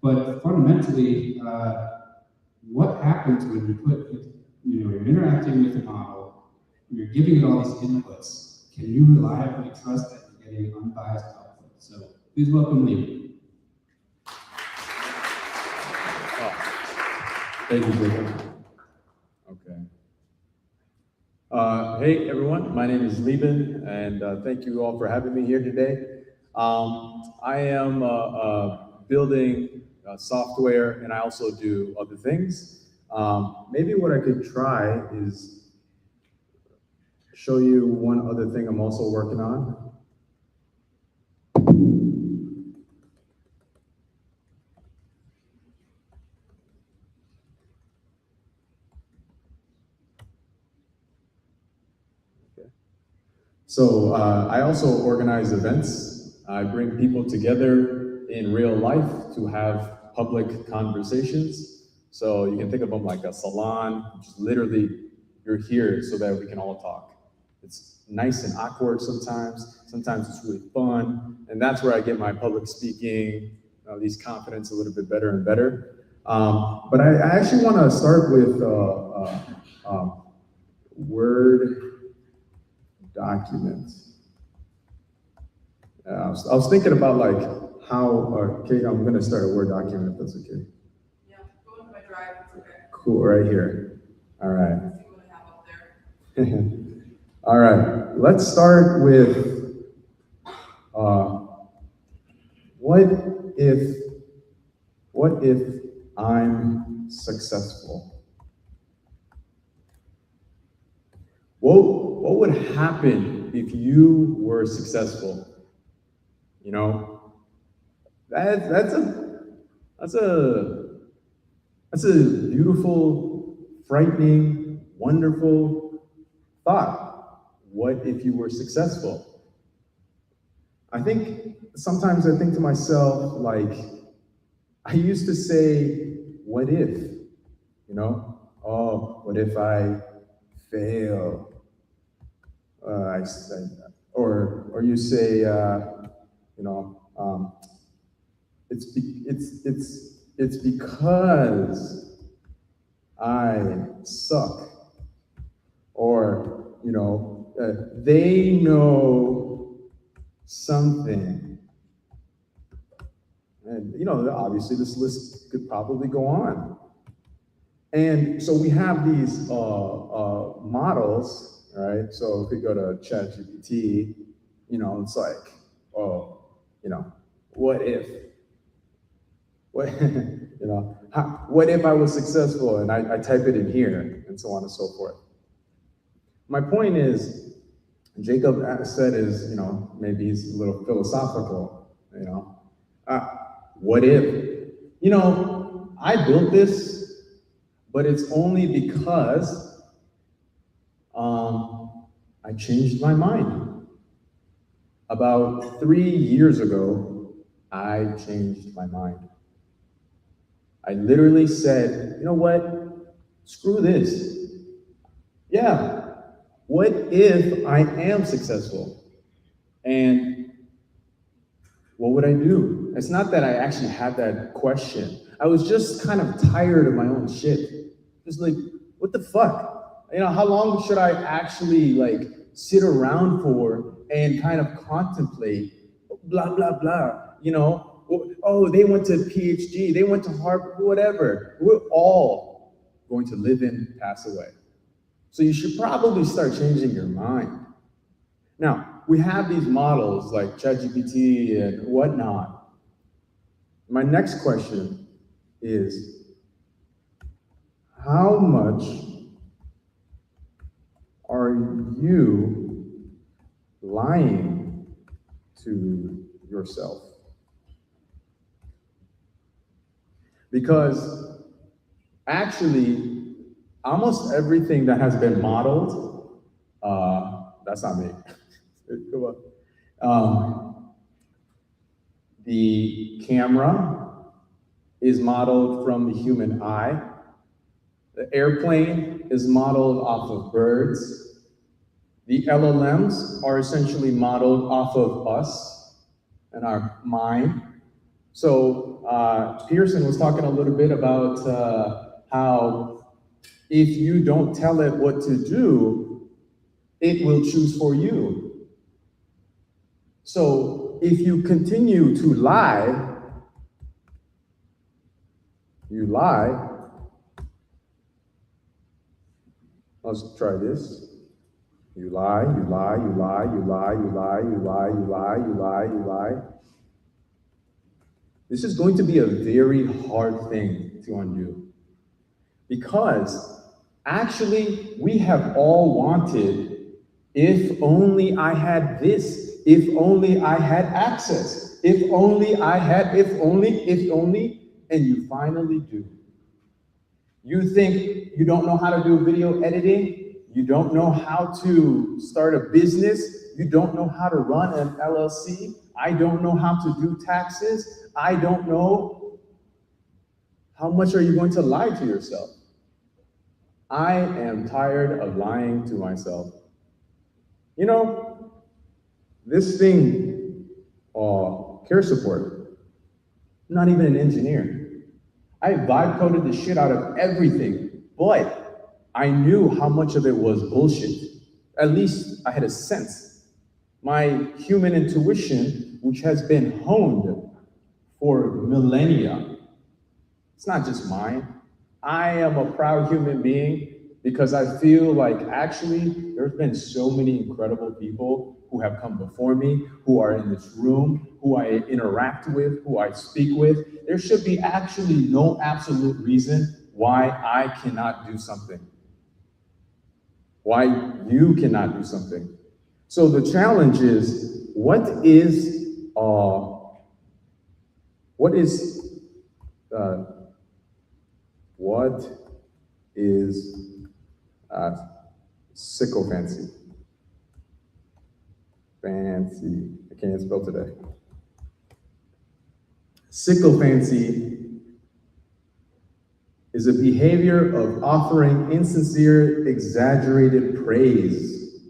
But fundamentally, what happens when you're interacting with the model, you're giving it all these inputs, can you reliably trust that you're getting unbiased output? So please welcome Lee. Thank you, Jacob. Okay. Hey, everyone. My name is Lieben, and thank you all for having me here today. I am building software, and I also do other things. Maybe what I could try is show you one other thing I'm also working on. So I also organize events. I bring people together in real life to have public conversations. So you can think of them like a salon, which is literally you're here so that we can all talk. It's nice and awkward sometimes. Sometimes it's really fun. And that's where I get my public speaking, these confidence a little bit better and better. But I actually want to start with Word document. I was thinking about like how, okay, I'm going to start a Word document if that's okay. Yeah, go into my drive, it's okay. Cool, right here. All right. Let's see what I have up there. All right, let's start with what if I'm successful? What would happen if you were successful? You know, that's a beautiful, frightening, wonderful thought. What if you were successful? Sometimes I think to myself, like, I used to say, what if? You know, oh, what if I fail? Or you say, you know, it's because I suck, or you know, they know something, and you know, obviously this list could probably go on. And so we have these models. Right, so if we go to ChatGPT, you know, it's like, oh, you know, what if, you know, what if I was successful? And I type it in here, and so on and so forth. My point is, Jacob said is, you know, maybe he's a little philosophical, you know, what if? You know, I built this, but it's only because I changed my mind. About 3 years ago, I changed my mind. I literally said, you know what? Screw this. Yeah, what if I am successful? And what would I do? It's not that I actually had that question. I was just kind of tired of my own shit. Just like, What the fuck? You know, how long should I actually like sit around for and kind of contemplate blah, blah, blah, you know? Oh, they went to PhD, they went to Harvard, whatever. We're all going to live and pass away. So you should probably start changing your mind. Now, we have these models like ChatGPT and whatnot. My next question is, how much are you lying to yourself? Because actually, almost everything that has been modeled, that's not me. Come on. The camera is modeled from the human eye. The airplane is modeled off of birds. The LLMs are essentially modeled off of us and our mind. So Pearson was talking a little bit about how if you don't tell it what to do, it will choose for you. So if you continue to lie, you lie. Let's try this. You lie, you lie, you lie, you lie, you lie, you lie, you lie, you lie, you lie. This is going to be a very hard thing to undo. Because actually, we have all wanted, if only I had this, if only I had access, if only I had, if only, and you finally do. You think you don't know how to do video editing, you don't know how to start a business, you don't know how to run an LLC, I don't know how to do taxes, I don't know. How much are you going to lie to yourself? I am tired of lying to myself. You know, this thing, care support, not even an engineer. I vibe coded the shit out of everything, but I knew how much of it was bullshit. At least I had a sense. My human intuition, which has been honed for millennia, it's not just mine. I am a proud human being because I feel like actually there's been so many incredible people who have come before me, who are in this room, who I interact with, who I speak with. There should be actually no absolute reason why I cannot do something, why you cannot do something. So the challenge is, what is sycophancy? Fancy. I can't spell today. Sycophancy is a behavior of offering insincere, exaggerated praise.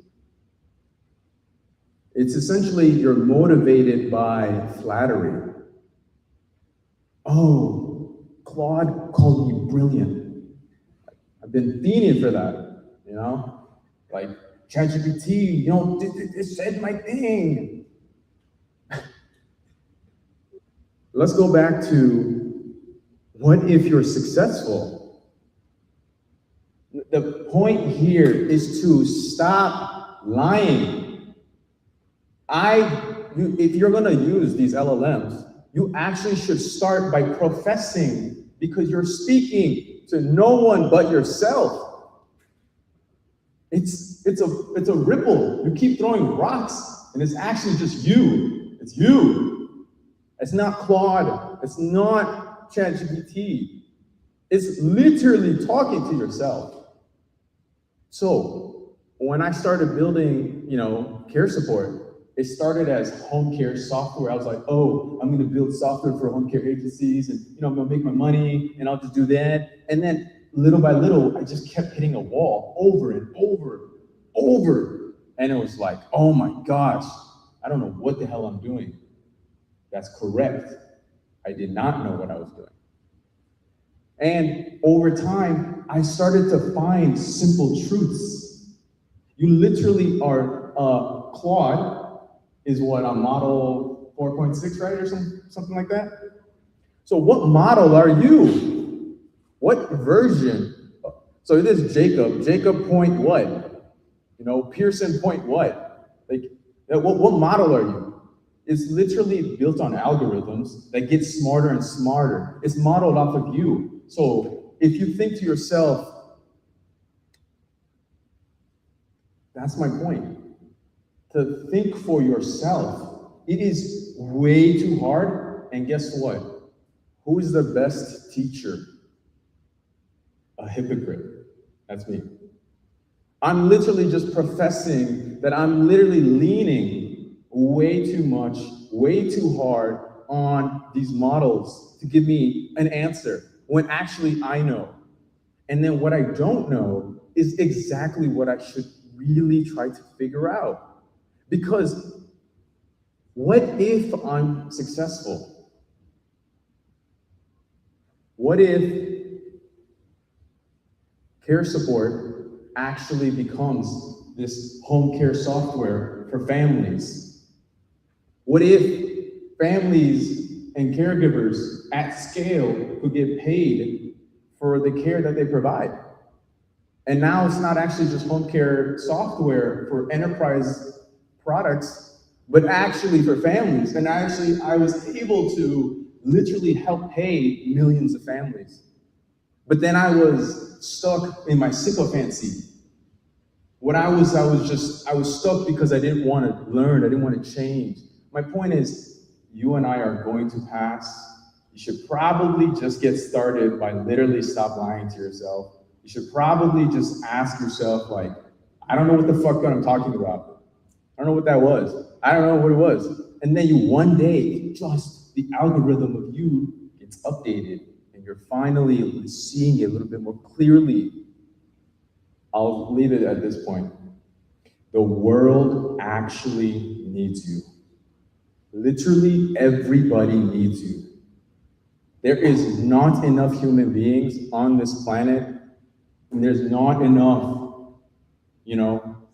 It's essentially you're motivated by flattery. Oh, Claude called me brilliant. I've been fiending for that, you know? Like, ChatGPT, you know, it said my thing. Let's go back to, what if you're successful? The point here is to stop lying. If you're gonna use these LLMs, you actually should start by professing, because you're speaking to no one but yourself. It's a ripple. You keep throwing rocks, and it's actually just you. It's you. It's not Claude. It's not ChatGPT. It's literally talking to yourself. So when I started building, care support, it started as home care software. I was like, oh, I'm gonna build software for home care agencies, and I'm gonna make my money, and I'll just do that. And then little by little, I just kept hitting a wall over and over. And it was like, oh my gosh, I don't know what the hell I'm doing. That's correct. I did not know what I was doing. And over time, I started to find simple truths. You literally are, Claude is what, on model 4.6, right, or something like that? So what model are you? What version? So it is Jacob point what? You know, Pearson point what? Like, what model are you? It's literally built on algorithms that get smarter and smarter. It's modeled off of you. So if you think to yourself, that's my point, to think for yourself. It is way too hard, and guess what? Who is the best teacher? A hypocrite. That's me. I'm literally just professing that I'm literally leaning way too much, way too hard on these models to give me an answer when actually I know. And then what I don't know is exactly what I should really try to figure out. Because what if I'm successful? What if care support actually becomes this home care software for families? What if families and caregivers at scale could get paid for the care that they provide? And now it's not actually just home care software for enterprise products, but actually for families. And actually, I was able to literally help pay millions of families. But then I was stuck in my sycophancy. I was stuck because I didn't want to learn, I didn't want to change. My point is, you and I are going to pass. You should probably just get started by literally stop lying to yourself. You should probably just ask yourself, like, I don't know what the fuck I'm talking about. I don't know what that was. I don't know what it was. And then you one day, just the algorithm of you gets updated and you're finally seeing it a little bit more clearly. I'll leave it at this point. The world actually needs you. Literally everybody needs you. There is not enough human beings on this planet, and there's not enough,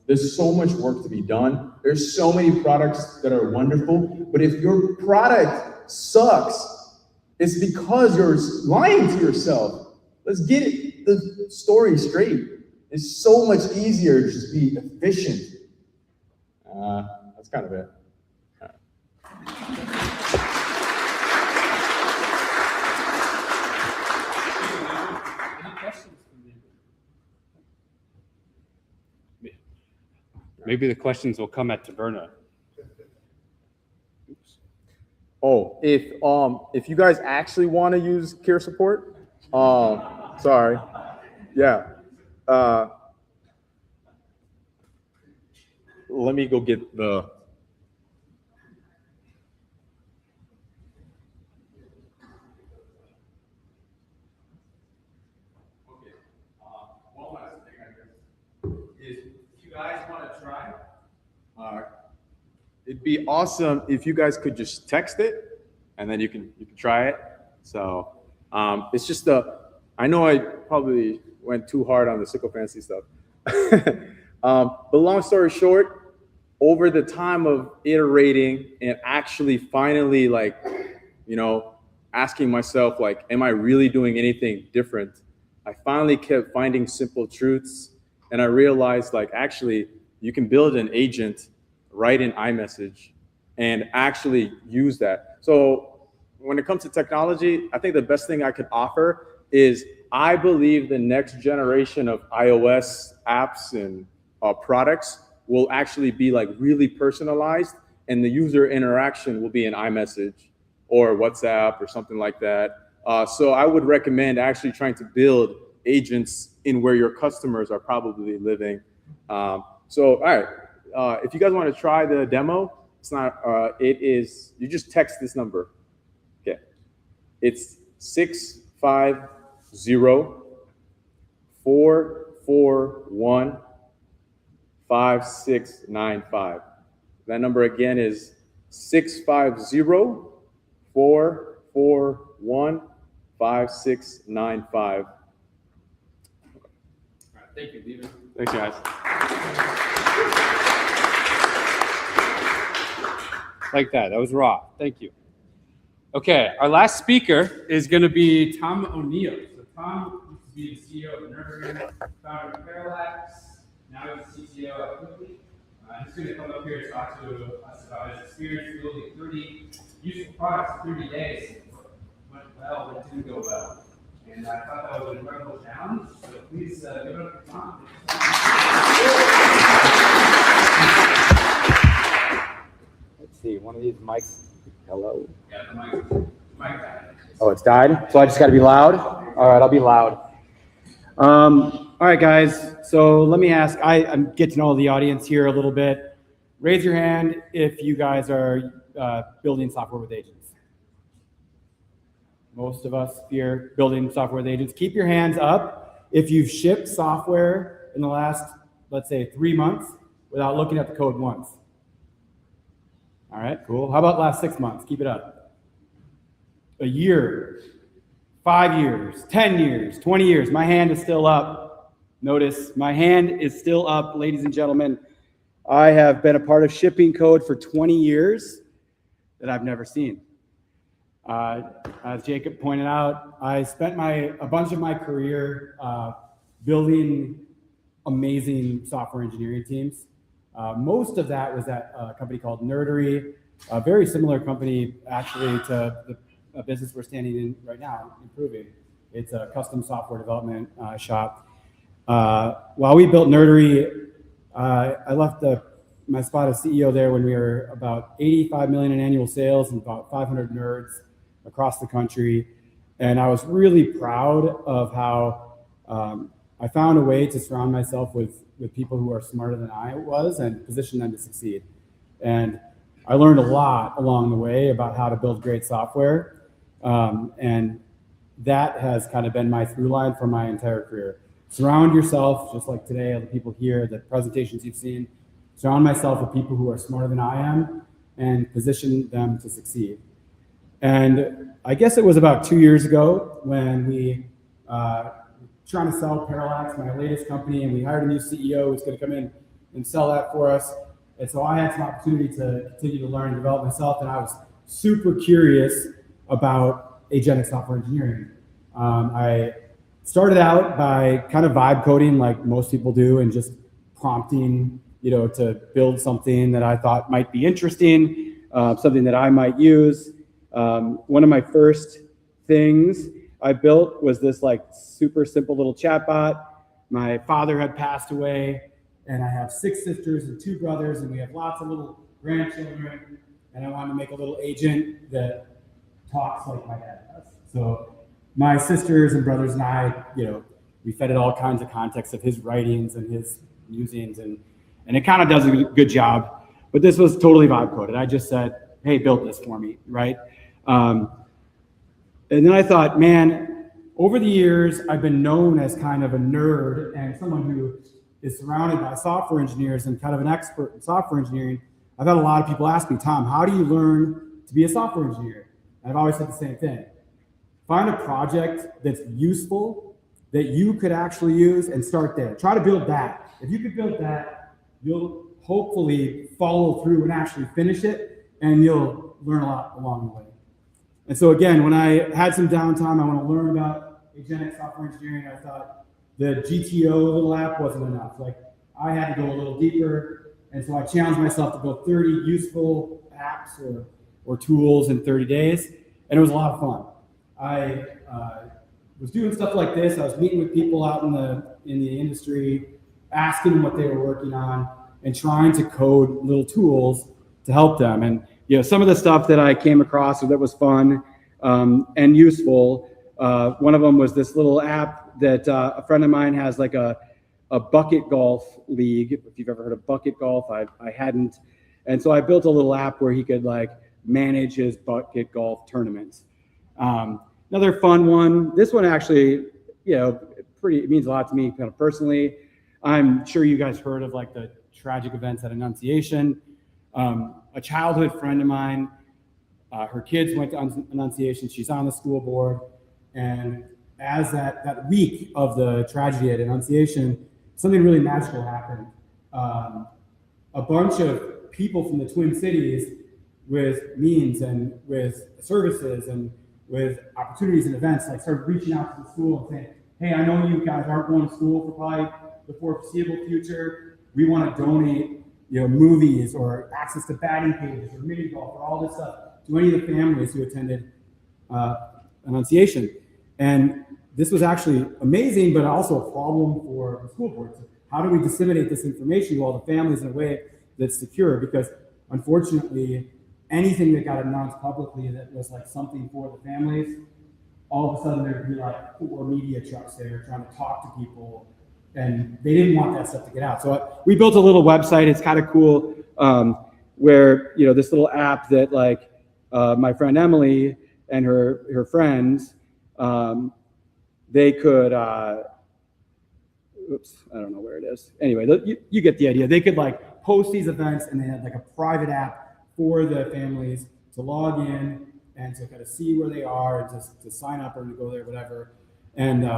there's so much work to be done. There's so many products that are wonderful, but if your product sucks, it's because you're lying to yourself. Let's get the story straight. It's so much easier to just be efficient. That's kind of it. Any questions from me? Maybe the questions will come at Taverna. Oh, if you guys actually want to use care support, sorry, yeah. Let me go get the. Okay. One last thing, I guess, is if you guys want to try, it'd be awesome if you guys could just text it, and then you can try it. So it's just I know I probably went too hard on the sycophancy stuff. But long story short, over the time of iterating and actually finally asking myself, like, am I really doing anything different? I finally kept finding simple truths, and I realized, like, actually you can build an agent, write an iMessage, and actually use that. So when it comes to technology, I think the best thing I could offer is I believe the next generation of iOS apps and products will actually be like really personalized, and the user interaction will be an iMessage or WhatsApp or something like that. So I would recommend actually trying to build agents in where your customers are probably living. So, all right, if you guys want to try the demo, you just text this number. Okay, it's 650-441-5695. That number again is 650-441-5695. 5695. All right, thank you, David. Thanks, guys. Like that. That was raw. Thank you. Okay, our last speaker is going to be Tom O'Neill. So Tom used to be the CEO of Nerdery, founder of Parallax. Now he's the CTO at Quickly. He's going to come up here and talk to us about his experience building 30 useful products in 30 days. Went well, but didn't go well. And I thought that was an incredible challenge. So please give it up for Tom. Let's see, one of these mics. Hello. Yeah, the mic died. Oh, it's died? So I just got to be loud? All right, I'll be loud. All right, guys. So let me ask, I'm getting to know the audience here a little bit. Raise your hand if you guys are building software with agents. Most of us here building software with agents. Keep your hands up if you've shipped software in the last, let's say, 3 months without looking at the code once. All right, cool. How about last 6 months? Keep it up. A year, 5 years, 10 years, 20 years. My hand is still up. Notice my hand is still up, ladies and gentlemen. I have been a part of shipping code for 20 years that I've never seen. As Jacob pointed out, I spent a bunch of my career building amazing software engineering teams. Most of that was at a company called Nerdery, a very similar company actually to the business we're standing in right now, Improving. It's a custom software development shop. While we built Nerdery, I left my spot as CEO there when we were about 85 million in annual sales and about 500 nerds across the country. And I was really proud of how I found a way to surround myself with people who are smarter than I was and position them to succeed. And I learned a lot along the way about how to build great software. And that has kind of been my through line for my entire career. Surround yourself, just like today, the people here, the presentations you've seen, surround myself with people who are smarter than I am and position them to succeed. And I guess it was about 2 years ago when we trying to sell Parallax, my latest company, and we hired a new CEO who's going to come in and sell that for us. And so I had some opportunity to continue to learn and develop myself, and I was super curious about agentic software engineering. I started out by kind of vibe coding like most people do and just prompting, to build something that I thought might be interesting, something that I might use. One of my first things I built was this like super simple little chatbot. My father had passed away, and I have 6 sisters and 2 brothers, and we have lots of little grandchildren, and I wanted to make a little agent that talks like my dad does. So my sisters and brothers and I, we fed it all kinds of context of his writings and his musings, and it kind of does a good job. But this was totally vibe coded. I just said, hey, build this for me, right? And then I thought, man, over the years, I've been known as kind of a nerd and someone who is surrounded by software engineers and kind of an expert in software engineering. I've had a lot of people ask me, Tom, how do you learn to be a software engineer? And I've always said the same thing. Find a project that's useful, that you could actually use, and start there. Try to build that. If you could build that, you'll hopefully follow through and actually finish it, and you'll learn a lot along the way. And so again, when I had some downtime, I want to learn about agentic software engineering. I thought the GTO little app wasn't enough. Like, I had to go a little deeper. And so I challenged myself to build 30 useful apps or tools in 30 days. And it was a lot of fun. I was doing stuff like this. I was meeting with people out in the industry, asking them what they were working on, and trying to code little tools to help them. And some of the stuff that I came across that was fun and useful. One of them was this little app that a friend of mine has, like a bucket golf league. If you've ever heard of bucket golf, I hadn't. And so I built a little app where he could manage his bucket golf tournaments. Another fun one. This one actually, it means a lot to me kind of personally. I'm sure you guys heard of the tragic events at Annunciation. A childhood friend of mine, her kids went to Annunciation. She's on the school board. And as that week of the tragedy at Annunciation, something really magical happened. A bunch of people from the Twin Cities with means and with services and with opportunities and events like started reaching out to the school and saying, hey, I know you guys aren't going to school for probably the foreseeable future. We want to donate, movies or access to batting cages or mini golf or all this stuff to any of the families who attended Annunciation. And this was actually amazing, but also a problem for the school board. So how do we disseminate this information to all the families in a way that's secure? Because unfortunately, anything that got announced publicly that was like something for the families, all of a sudden there'd be like 4 media trucks there trying to talk to people, and they didn't want that stuff to get out. So we built a little website. It's kind of cool, where this little app that like my friend Emily and her friends, they could. Oops, I don't know where it is. Anyway, you get the idea. They could like post these events, and they had like a private app for the families to log in and to kind of see where they are and to sign up or to go there, whatever. And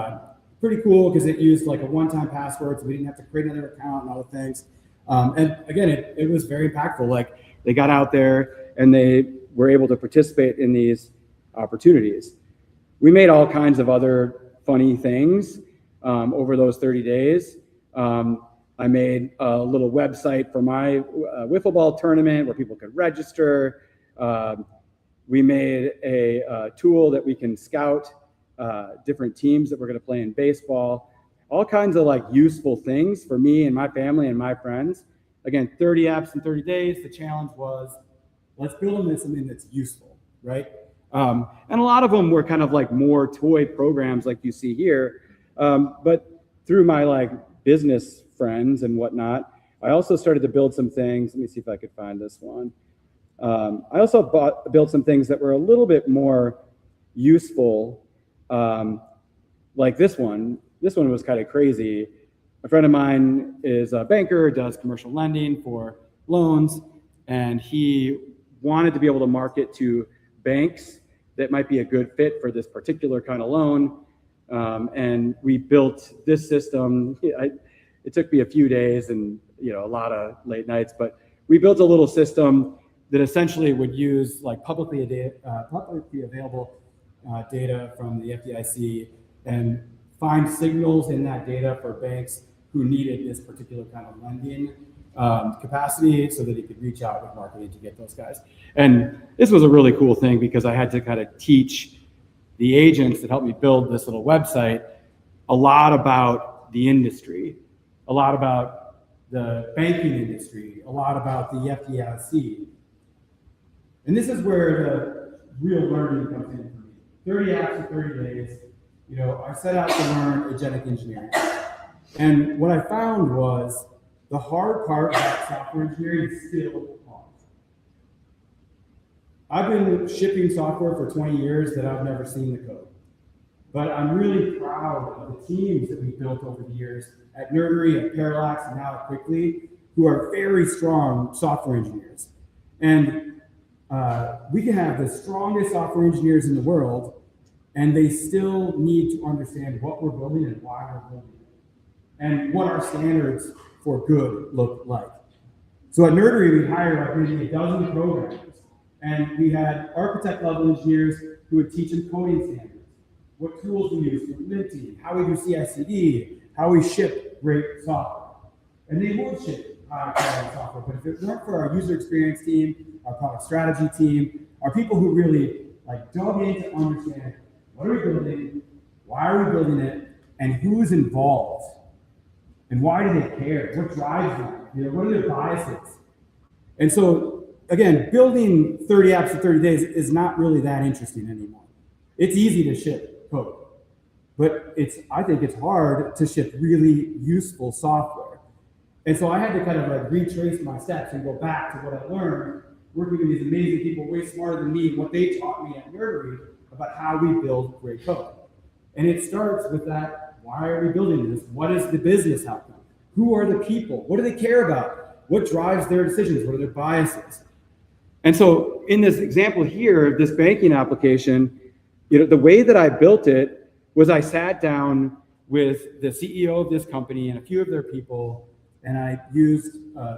pretty cool because it used like a one-time password, so we didn't have to create another account and all the things. And again, it was very impactful. Like they got out there and they were able to participate in these opportunities. We made all kinds of other funny things over those 30 days. I made a little website for my wiffle ball tournament where people could register. We made a tool that we can scout different teams that we're going to play in baseball. All kinds of like useful things for me and my family and my friends. Again, 30 apps in 30 days. The challenge was, let's build them into something that's useful, right? And a lot of them were kind of like more toy programs like you see here. But through my like business friends and whatnot, I also started to build some things. Let me see if I could find this one. I also built some things that were a little bit more useful, like this one. This one was kind of crazy. A friend of mine is a banker, does commercial lending for loans, and he wanted to be able to market to banks that might be a good fit for this particular kind of loan. And we built this system. It took me a few days and a lot of late nights, but we built a little system that essentially would use like publicly available data from the FDIC and find signals in that data for banks who needed this particular kind of lending capacity so that he could reach out with marketing to get those guys. And this was a really cool thing because I had to kind of teach the agents that helped me build this little website a lot about the industry, a lot about the banking industry, a lot about the FDIC. And this is where the real learning comes in for me. 30 apps in 30 days. I set out to learn agentic engineering. And what I found was the hard part about software engineering is still hard. I've been shipping software for 20 years that I've never seen the code. But I'm really proud of the teams that we've built over the years at Nerdery, at Parallax, and now at Quickly, who are very strong software engineers. And we can have the strongest software engineers in the world, and they still need to understand what we're building and why we're building it, and what our standards for good look like. So at Nerdery, we hired like maybe 12 programmers, and we had architect level engineers who would teach them coding standards, what tools we use for minting, how we do CI/CD, how we ship great software. And they would ship high-quality software, but if it weren't for our user experience team, our product strategy team, our people who really like dug in to understand what are we building, why are we building it, and who's involved, and why do they care? What drives them? What are their biases? And so, again, building 30 apps in 30 days is not really that interesting anymore. It's easy to ship code, but I think it's hard to ship really useful software. And so I had to kind of like retrace my steps and go back to what I learned working with these amazing people way smarter than me, what they taught me at Nerdery about how we build great code. And it starts with that, why are we building this? What is the business outcome? Who are the people? What do they care about? What drives their decisions? What are their biases? And so in this example here, this banking application, the way that I built it was I sat down with the CEO of this company and a few of their people, and I used, I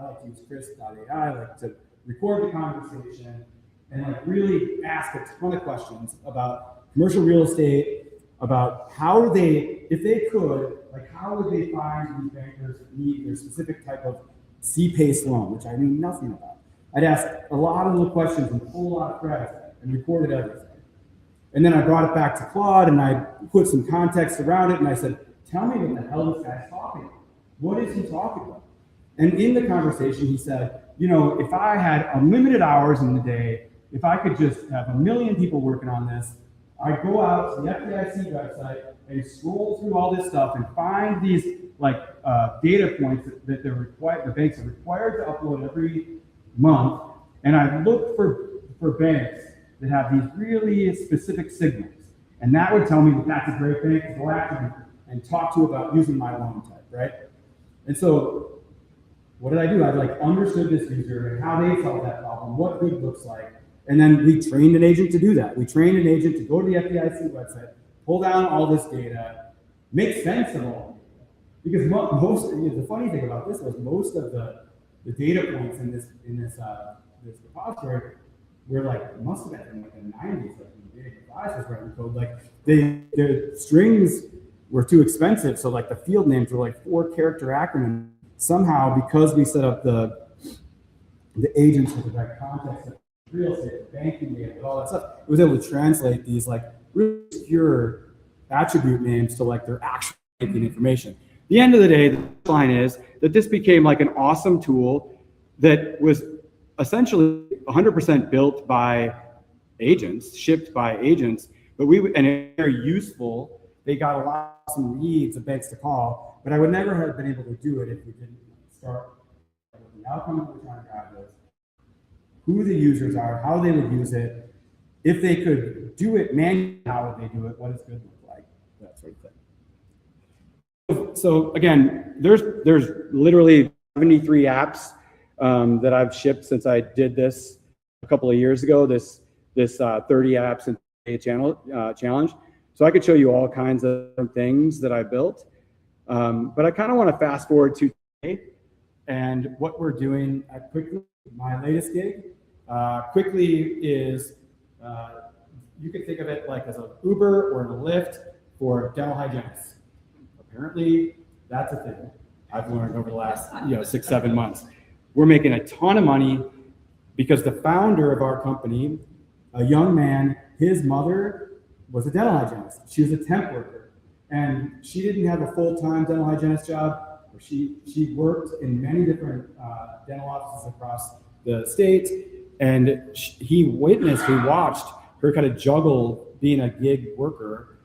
like to use Chris.ai, like to record the conversation and like really ask a ton of questions about commercial real estate, about how they, if they could, like how would they find these bankers that need their specific type of C-PACE loan, which I knew nothing about. I'd ask a lot of little questions and pull a lot of threads and recorded everything. And then I brought it back to Claude and I put some context around it and I said, tell me what the hell this guy's talking about. What is he talking about? And in the conversation, he said, if I had unlimited hours in the day, if I could just have 1 million people working on this, I'd go out to the FDIC website and scroll through all this stuff and find these data points that the banks are required to upload every month. And I'd look for banks that have these really specific signals. And that would tell me that that's a great bank to go after and talk to about using my loan type, right? And so what did I do? I understood this user and how they solve that problem, what good looks like. And then we trained an agent to do that. We trained an agent to go to the FDIC website, pull down all this data, make sense of all of it. Because the funny thing about this was most of the data points in this repository were must have been in the 90s, when data guys was writing code. The strings were too expensive, so the field names were 4-character acronyms. Somehow, because we set up the agents with the right context of real estate, banking data, all that stuff, it was able to translate these really obscure attribute names to their actual banking information. At the end of the day, the line is that this became an awesome tool that was essentially 100% built by agents, shipped by agents, and it's very useful. They got a lot of awesome leads of banks to call, but I would never have been able to do it if we didn't start with the outcome that we're trying to drive with, who the users are, how they would use it, if they could do it manually, how would they do it, what does good look like, that sort of thing. So again, there's literally 73 apps that I've shipped since I did this a couple of years ago, this 30 apps in a challenge. So I could show you all kinds of things that I built, but I kind of want to fast forward to today and what we're doing at Quickly, my latest gig. Quickly is, you can think of it as an Uber or a Lyft for dental hygienists. Apparently, that's a thing I've learned over the last 6-7 months. We're making a ton of money because the founder of our company, a young man, his mother was a dental hygienist. She was a temp worker, and she didn't have a full-time dental hygienist job. She worked in many different dental offices across the state, and he watched her kind of juggle being a gig worker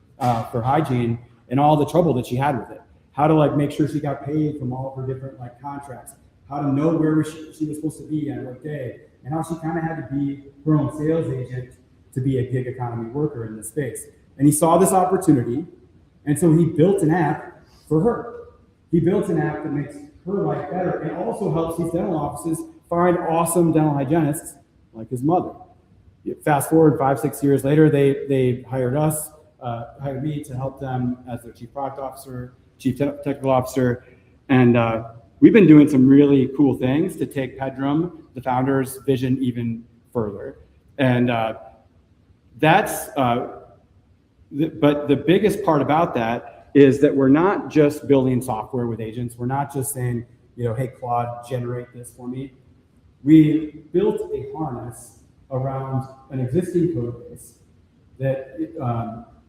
for hygiene and all the trouble that she had with it. How to make sure she got paid from all of her different contracts, how to know where she was supposed to be on what day, and how she kind of had to be her own sales agent to be a gig economy worker in this space. And he saw this opportunity, and so he built an app for her. He built an app that makes her life better and also helps these dental offices find awesome dental hygienists like his mother. Fast forward 5-6 years later, they hired me to help them as their chief product officer, chief technical officer, and we've been doing some really cool things to take Pedram, the founder's vision, even further. And but the biggest part about that is that we're not just building software with agents. We're not just saying, hey, Claude, generate this for me. We built a harness around an existing code base that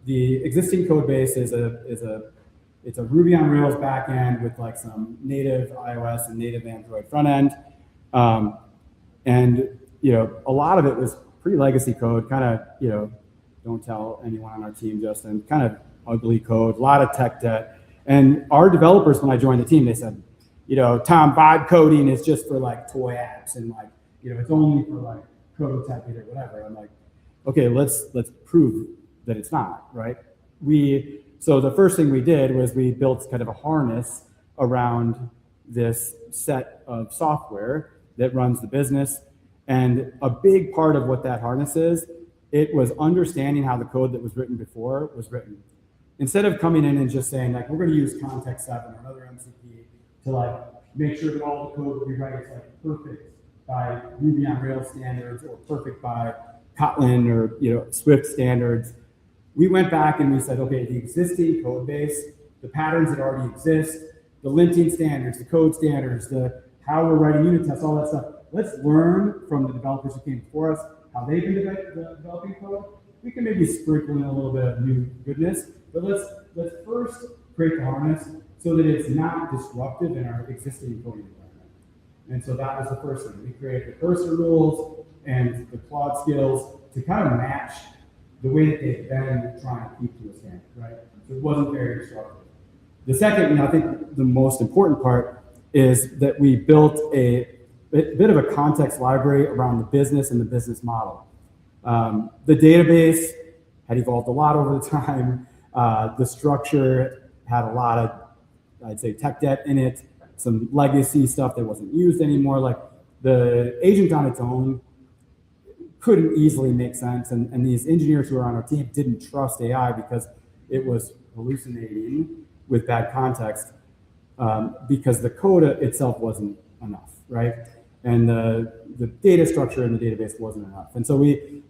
the existing code base is a Ruby on Rails backend with some native iOS and native Android front end. And a lot of it was pre-legacy code, kind of, don't tell anyone on our team, Justin, kind of ugly code, a lot of tech debt. And our developers, when I joined the team, they said, Tom, vibe coding is just for toy apps and it's only for prototyping or whatever. I'm like, okay, let's prove that it's not, right? So the first thing we did was we built kind of a harness around this set of software that runs the business. And a big part of what that harness is it was understanding how the code that was written before was written. Instead of coming in and just saying, like, we're going to use context 7 or another MCP to like make sure that all the code we write is like perfect by Ruby on Rails standards or perfect by Kotlin or Swift standards, we went back and we said, okay, the existing code base, the patterns that already exist, the linting standards, the code standards, the how we're writing unit tests, all that stuff. Let's learn from the developers who came before us how they've been developing code. We can maybe sprinkle in a little bit of new goodness, but let's first create the harness so that it's not disruptive in our existing coding environment. And so that was the first thing. We created the cursor rules and the Claude skills to kind of match the way that they've been trying to keep to a standard, right? So it wasn't very disruptive. The second, and I think the most important part, is that we built a bit of a context library around the business and the business model. The database had evolved a lot over the time. The structure had a lot of, I'd say, tech debt in it, some legacy stuff that wasn't used anymore. Like the agent on its own couldn't easily make sense. And these engineers who were on our team didn't trust AI because it was hallucinating with bad context because the code itself wasn't enough, right? And the data structure in the database wasn't enough. And so we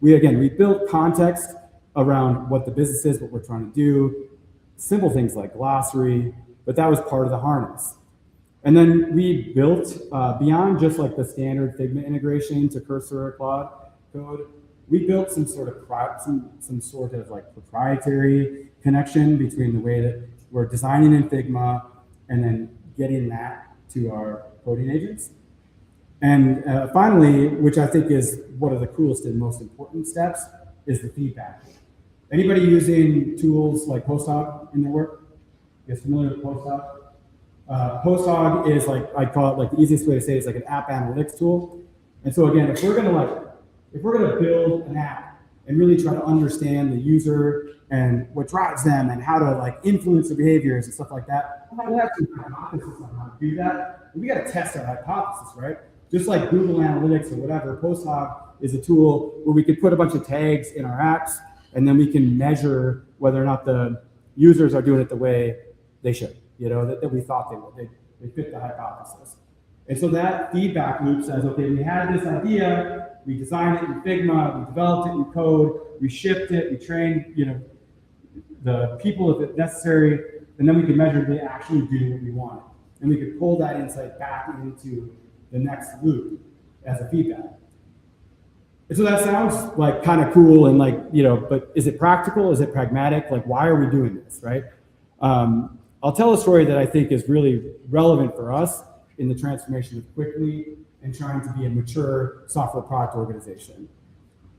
built context around what the business is, what we're trying to do, simple things like glossary, but that was part of the harness. And then we built, beyond just like the standard Figma integration to Cursor or Claude code, we built some sort of like proprietary connection between the way that we're designing in Figma and then getting that to our coding agents. And finally, which I think is one of the coolest and most important steps, is the feedback. Anybody using tools like PostHog in their work? You guys familiar with PostHog? PostHog is like, I call it like the easiest way to say it is like an app analytics tool. And so again, if we're gonna build an app and really try to understand the user and what drives them and how to like influence their behaviors and stuff like that, we have some hypothesis on how to do that. And we got to test our hypothesis, right? Just like Google Analytics or whatever, PostHog is a tool where we could put a bunch of tags in our apps, and then we can measure whether or not the users are doing it the way they should, that we thought they would. They fit the hypothesis. And so that feedback loop says, okay, we had this idea, we designed it in Figma, we developed it in code, we shipped it, we trained, the people if necessary, and then we could measure if they actually do what we wanted. And we could pull that insight back into the next loop as a feedback. And so that sounds like kind of cool and like, but is it practical? Is it pragmatic? Like, why are we doing this, right? I'll tell a story that I think is really relevant for us in the transformation of Quickly and trying to be a mature software product organization.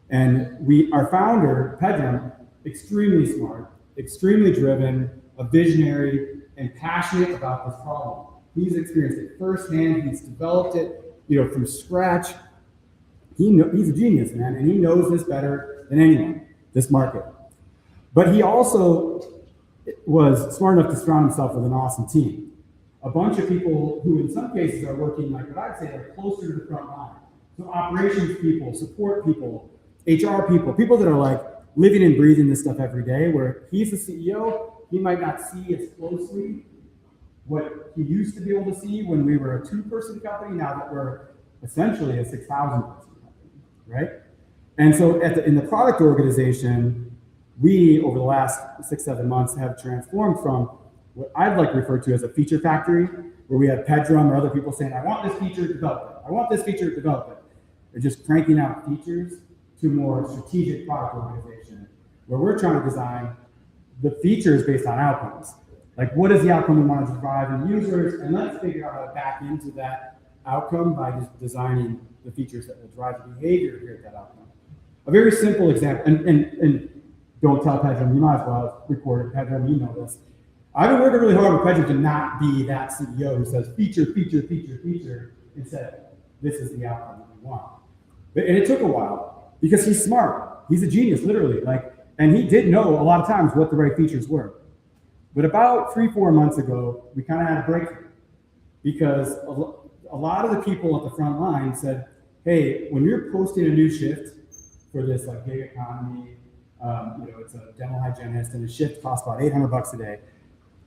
And our founder, Pedram, extremely smart, extremely driven, a visionary, and passionate about this problem. He's experienced it firsthand. He's developed it, from scratch. He's a genius, man, and he knows this better than anyone, this market. But he also was smart enough to surround himself with an awesome team. A bunch of people who in some cases are working like what I'd say are closer to the front line. So operations people, support people, HR people that are like living and breathing this stuff every day, where he's the CEO, he might not see as closely what he used to be able to see when we were a 2-person company, now that we're essentially a 6,000 person company, right? And so in the product organization, we, over the last 6-7 months, have transformed from what I'd like to refer to as a feature factory, where we have Pedram or other people saying, I want this feature, develop it. I want this feature, develop it. They're just cranking out features to more strategic product organization, where we're trying to design the features based on outcomes. Like, what is the outcome we want to drive in users? And let's figure out how to back into that outcome by just designing the features that will drive the behavior here at that outcome. A very simple example, and don't tell Pedram, you might as well record it. Pedram, you know this. I've been working really hard with Pedram to not be that CEO who says feature, instead, this is the outcome that we want. And it took a while because he's smart. He's a genius, literally. And he did know a lot of times what the right features were. But about 3-4 months ago, we kind of had a breakthrough because a lot of the people at the front line said, hey, when you're posting a new shift for this like gig economy. It's a dental hygienist, and a shift costs about $800 a day.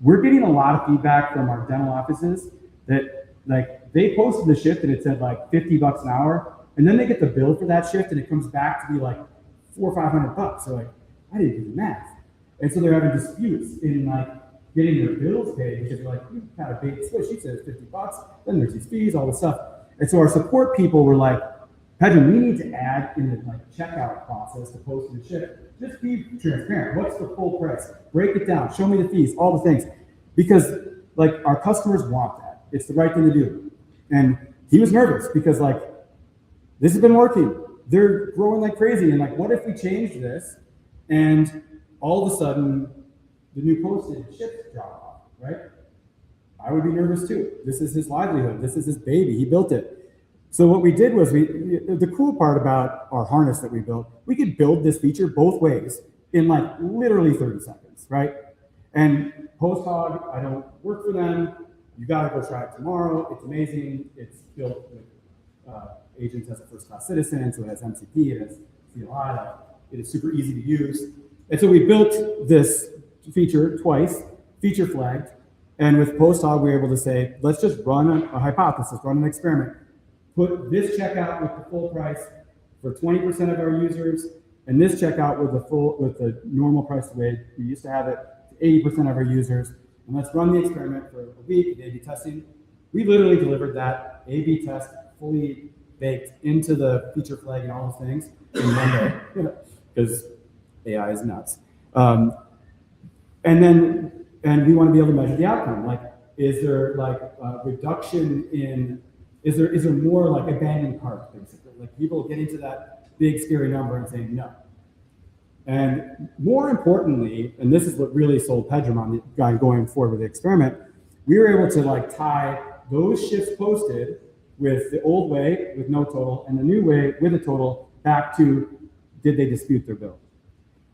We're getting a lot of feedback from our dental offices that like they posted the shift and it said like $50 an hour, and then they get the bill for that shift and it comes back to be like $400 or $500. They're like, I didn't do the math, and so they're having disputes in like getting their bills paid because they're like, you kind of bait and switch. She says $50, then there's these fees, all this stuff, and so our support people were like, Pedro, we need to add in the like checkout process to post the shift. Just be transparent. What's the full price? Break it down. Show me the fees, all the things. Because like our customers want that. It's the right thing to do. And he was nervous because like, this has been working. They're growing like crazy. And like, what if we change this and all of a sudden the new postage shift drop off, right? I would be nervous too. This is his livelihood. This is his baby. He built it. So what we did was the cool part about our harness that we built, we could build this feature both ways in like literally 30 seconds, right? And PostHog, I don't work for them. You gotta go try it tomorrow. It's amazing. It's built with agents as a first-class citizen, so it has MCP, it has CLI, it is super easy to use. And so we built this feature twice, feature flagged, and with PostHog, we were able to say, let's just run a hypothesis, run an experiment. Put this checkout with the full price for 20% of our users, and this checkout with the normal price the way we used to have it to 80% of our users. And let's run the experiment for a week, A/B testing. We literally delivered that A/B test fully baked into the feature flag and all those things in one day, because AI is nuts. And we want to be able to measure the outcome. Like, is there like a reduction in Is there more like abandoned carts, basically? Like people getting to that big scary number and saying no. And more importantly, and this is what really sold Pedram on the guy going forward with the experiment, we were able to like tie those shifts posted with the old way with no total and the new way with a total back to did they dispute their bill.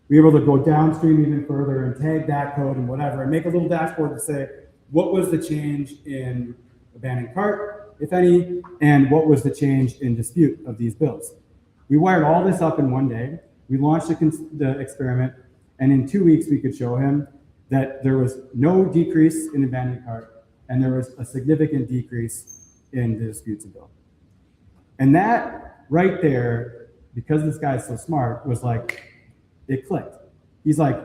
We were able to go downstream even further and tag that code and whatever and make a little dashboard to say what was the change in abandoned cart, if any, and what was the change in dispute of these bills. We wired all this up in one day. We launched the experiment, and in 2 weeks we could show him that there was no decrease in abandoned cart, and there was a significant decrease in the disputes of bill. And that right there, because this guy's so smart, was like, it clicked. He's like,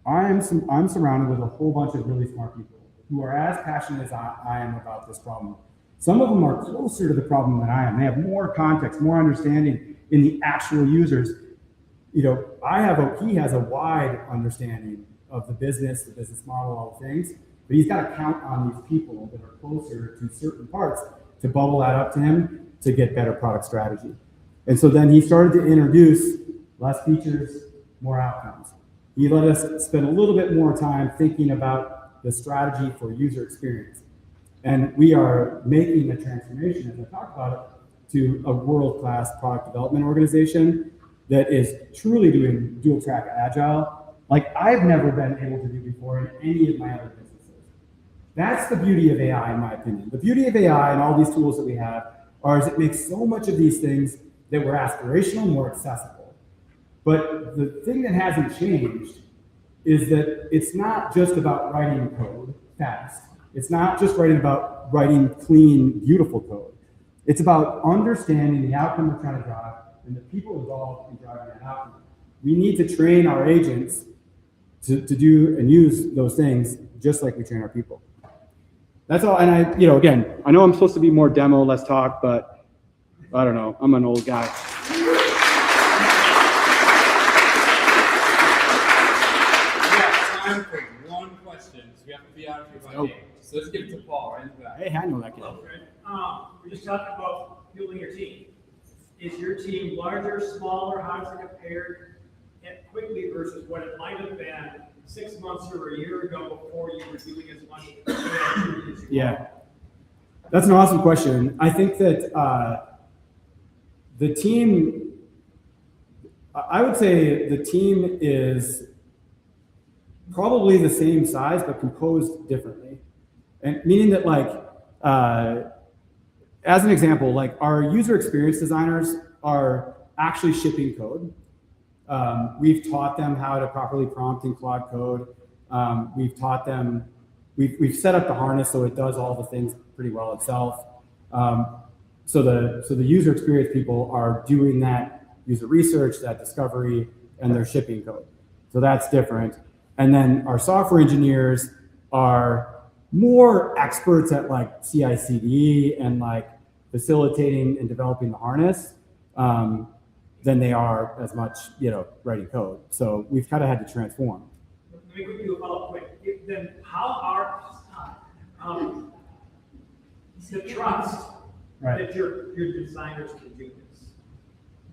I'm surrounded with a whole bunch of really smart people who are as passionate as I am about this problem. Some of them are closer to the problem than I am. They have more context, more understanding in the actual users. You know, he has a wide understanding of the business model, all the things, but he's got to count on these people that are closer to certain parts to bubble that up to him to get better product strategy. And so then he started to introduce less features, more outcomes. He let us spend a little bit more time thinking about the strategy for user experience. And we are making the transformation, as I talked about it, to a world-class product development organization that is truly doing dual track agile like I've never been able to do before in any of my other businesses. That's the beauty of AI, in my opinion. The beauty of AI and all these tools that we have is it makes so much of these things that were aspirational more accessible. But the thing that hasn't changed is that it's not just about writing code fast. It's not just about writing clean, beautiful code. It's about understanding the outcome we're trying to drive and the people involved in driving that outcome. We need to train our agents to do and use those things just like we train our people. That's all. And again, I know I'm supposed to be more demo, less talk, but I don't know. I'm an old guy. Time for one question. So we have to be out here by 8. So let's give it to Paul right in the back. Hey, I know that kid. We're just talking about building your team. Is your team larger, smaller? How does it compare quickly versus what it might have been 6 months or a year ago before you were doing as much as you Yeah, that's an awesome question. I think that the team, I would say the team is probably the same size, but composed differently. And meaning that as an example, like our user experience designers are actually shipping code. We've taught them how to properly prompt in Claude Code. We've taught them, we've set up the harness so it does all the things pretty well itself. So the user experience people are doing that user research, that discovery, and their shipping code. So that's different. And then our software engineers are more experts at like CI/CD and like facilitating and developing the harness than they are as much, writing code. So we've kind of had to transform. Let me quickly do a follow-up quick. Then how are the trust that your designers can do this?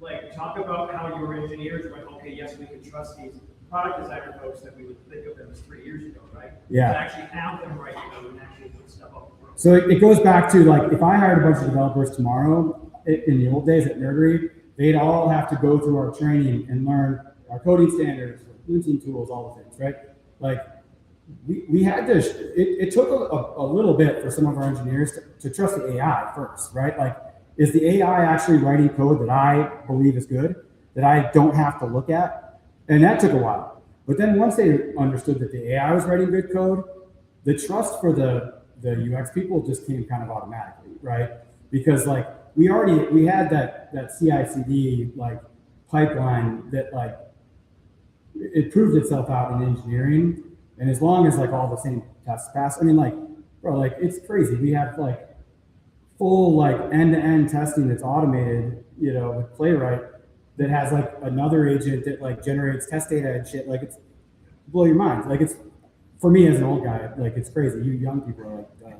Like, talk about how your engineers went, okay, yes, we can trust these product designer folks that we would think of them as 3 years ago, right? Yeah. To actually have them write code and actually put stuff up. So it goes back to like, if I hired a bunch of developers tomorrow, in the old days at Nerdery, they'd all have to go through our training and learn our coding standards, linting tools, all the things, right? Like we had to, it took a little bit for some of our engineers to trust the AI first, right? Like, is the AI actually writing code that I believe is good, that I don't have to look at? And that took a while. But then once they understood that the AI was writing good code, the trust for the UX people just came kind of automatically, right? Because like we had that CI/CD like pipeline that like it proved itself out in engineering. And as long as like all the same tests pass, I mean, like, bro, like it's crazy. We have like full like end-to-end testing that's automated, with Playwright that has like another agent that like generates test data and shit. Like it's blow your mind. Like it's, for me as an old guy, like it's crazy. You young people are like,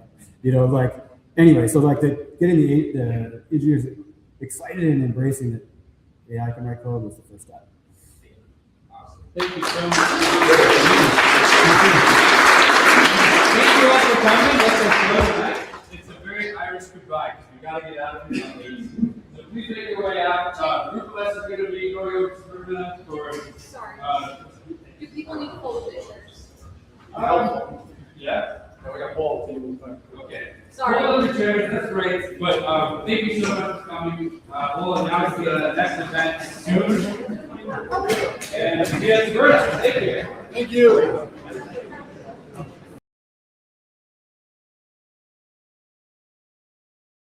like anyway. So like getting the engineers excited and embracing that AI can write code was the first step. Thank you so much. Thank you all for coming. Let's close. It's a very Irish goodbye because we gotta get out of here. So please make your way out. Group class is going to be going over or. Sorry. Do people need full pictures? Yeah. No, we got Paul too. Okay. Sorry. Hold on the chairs, that's great. But thank you so much for coming. We'll announce the next event soon. And yeah, it's great. Thank you. Thank you.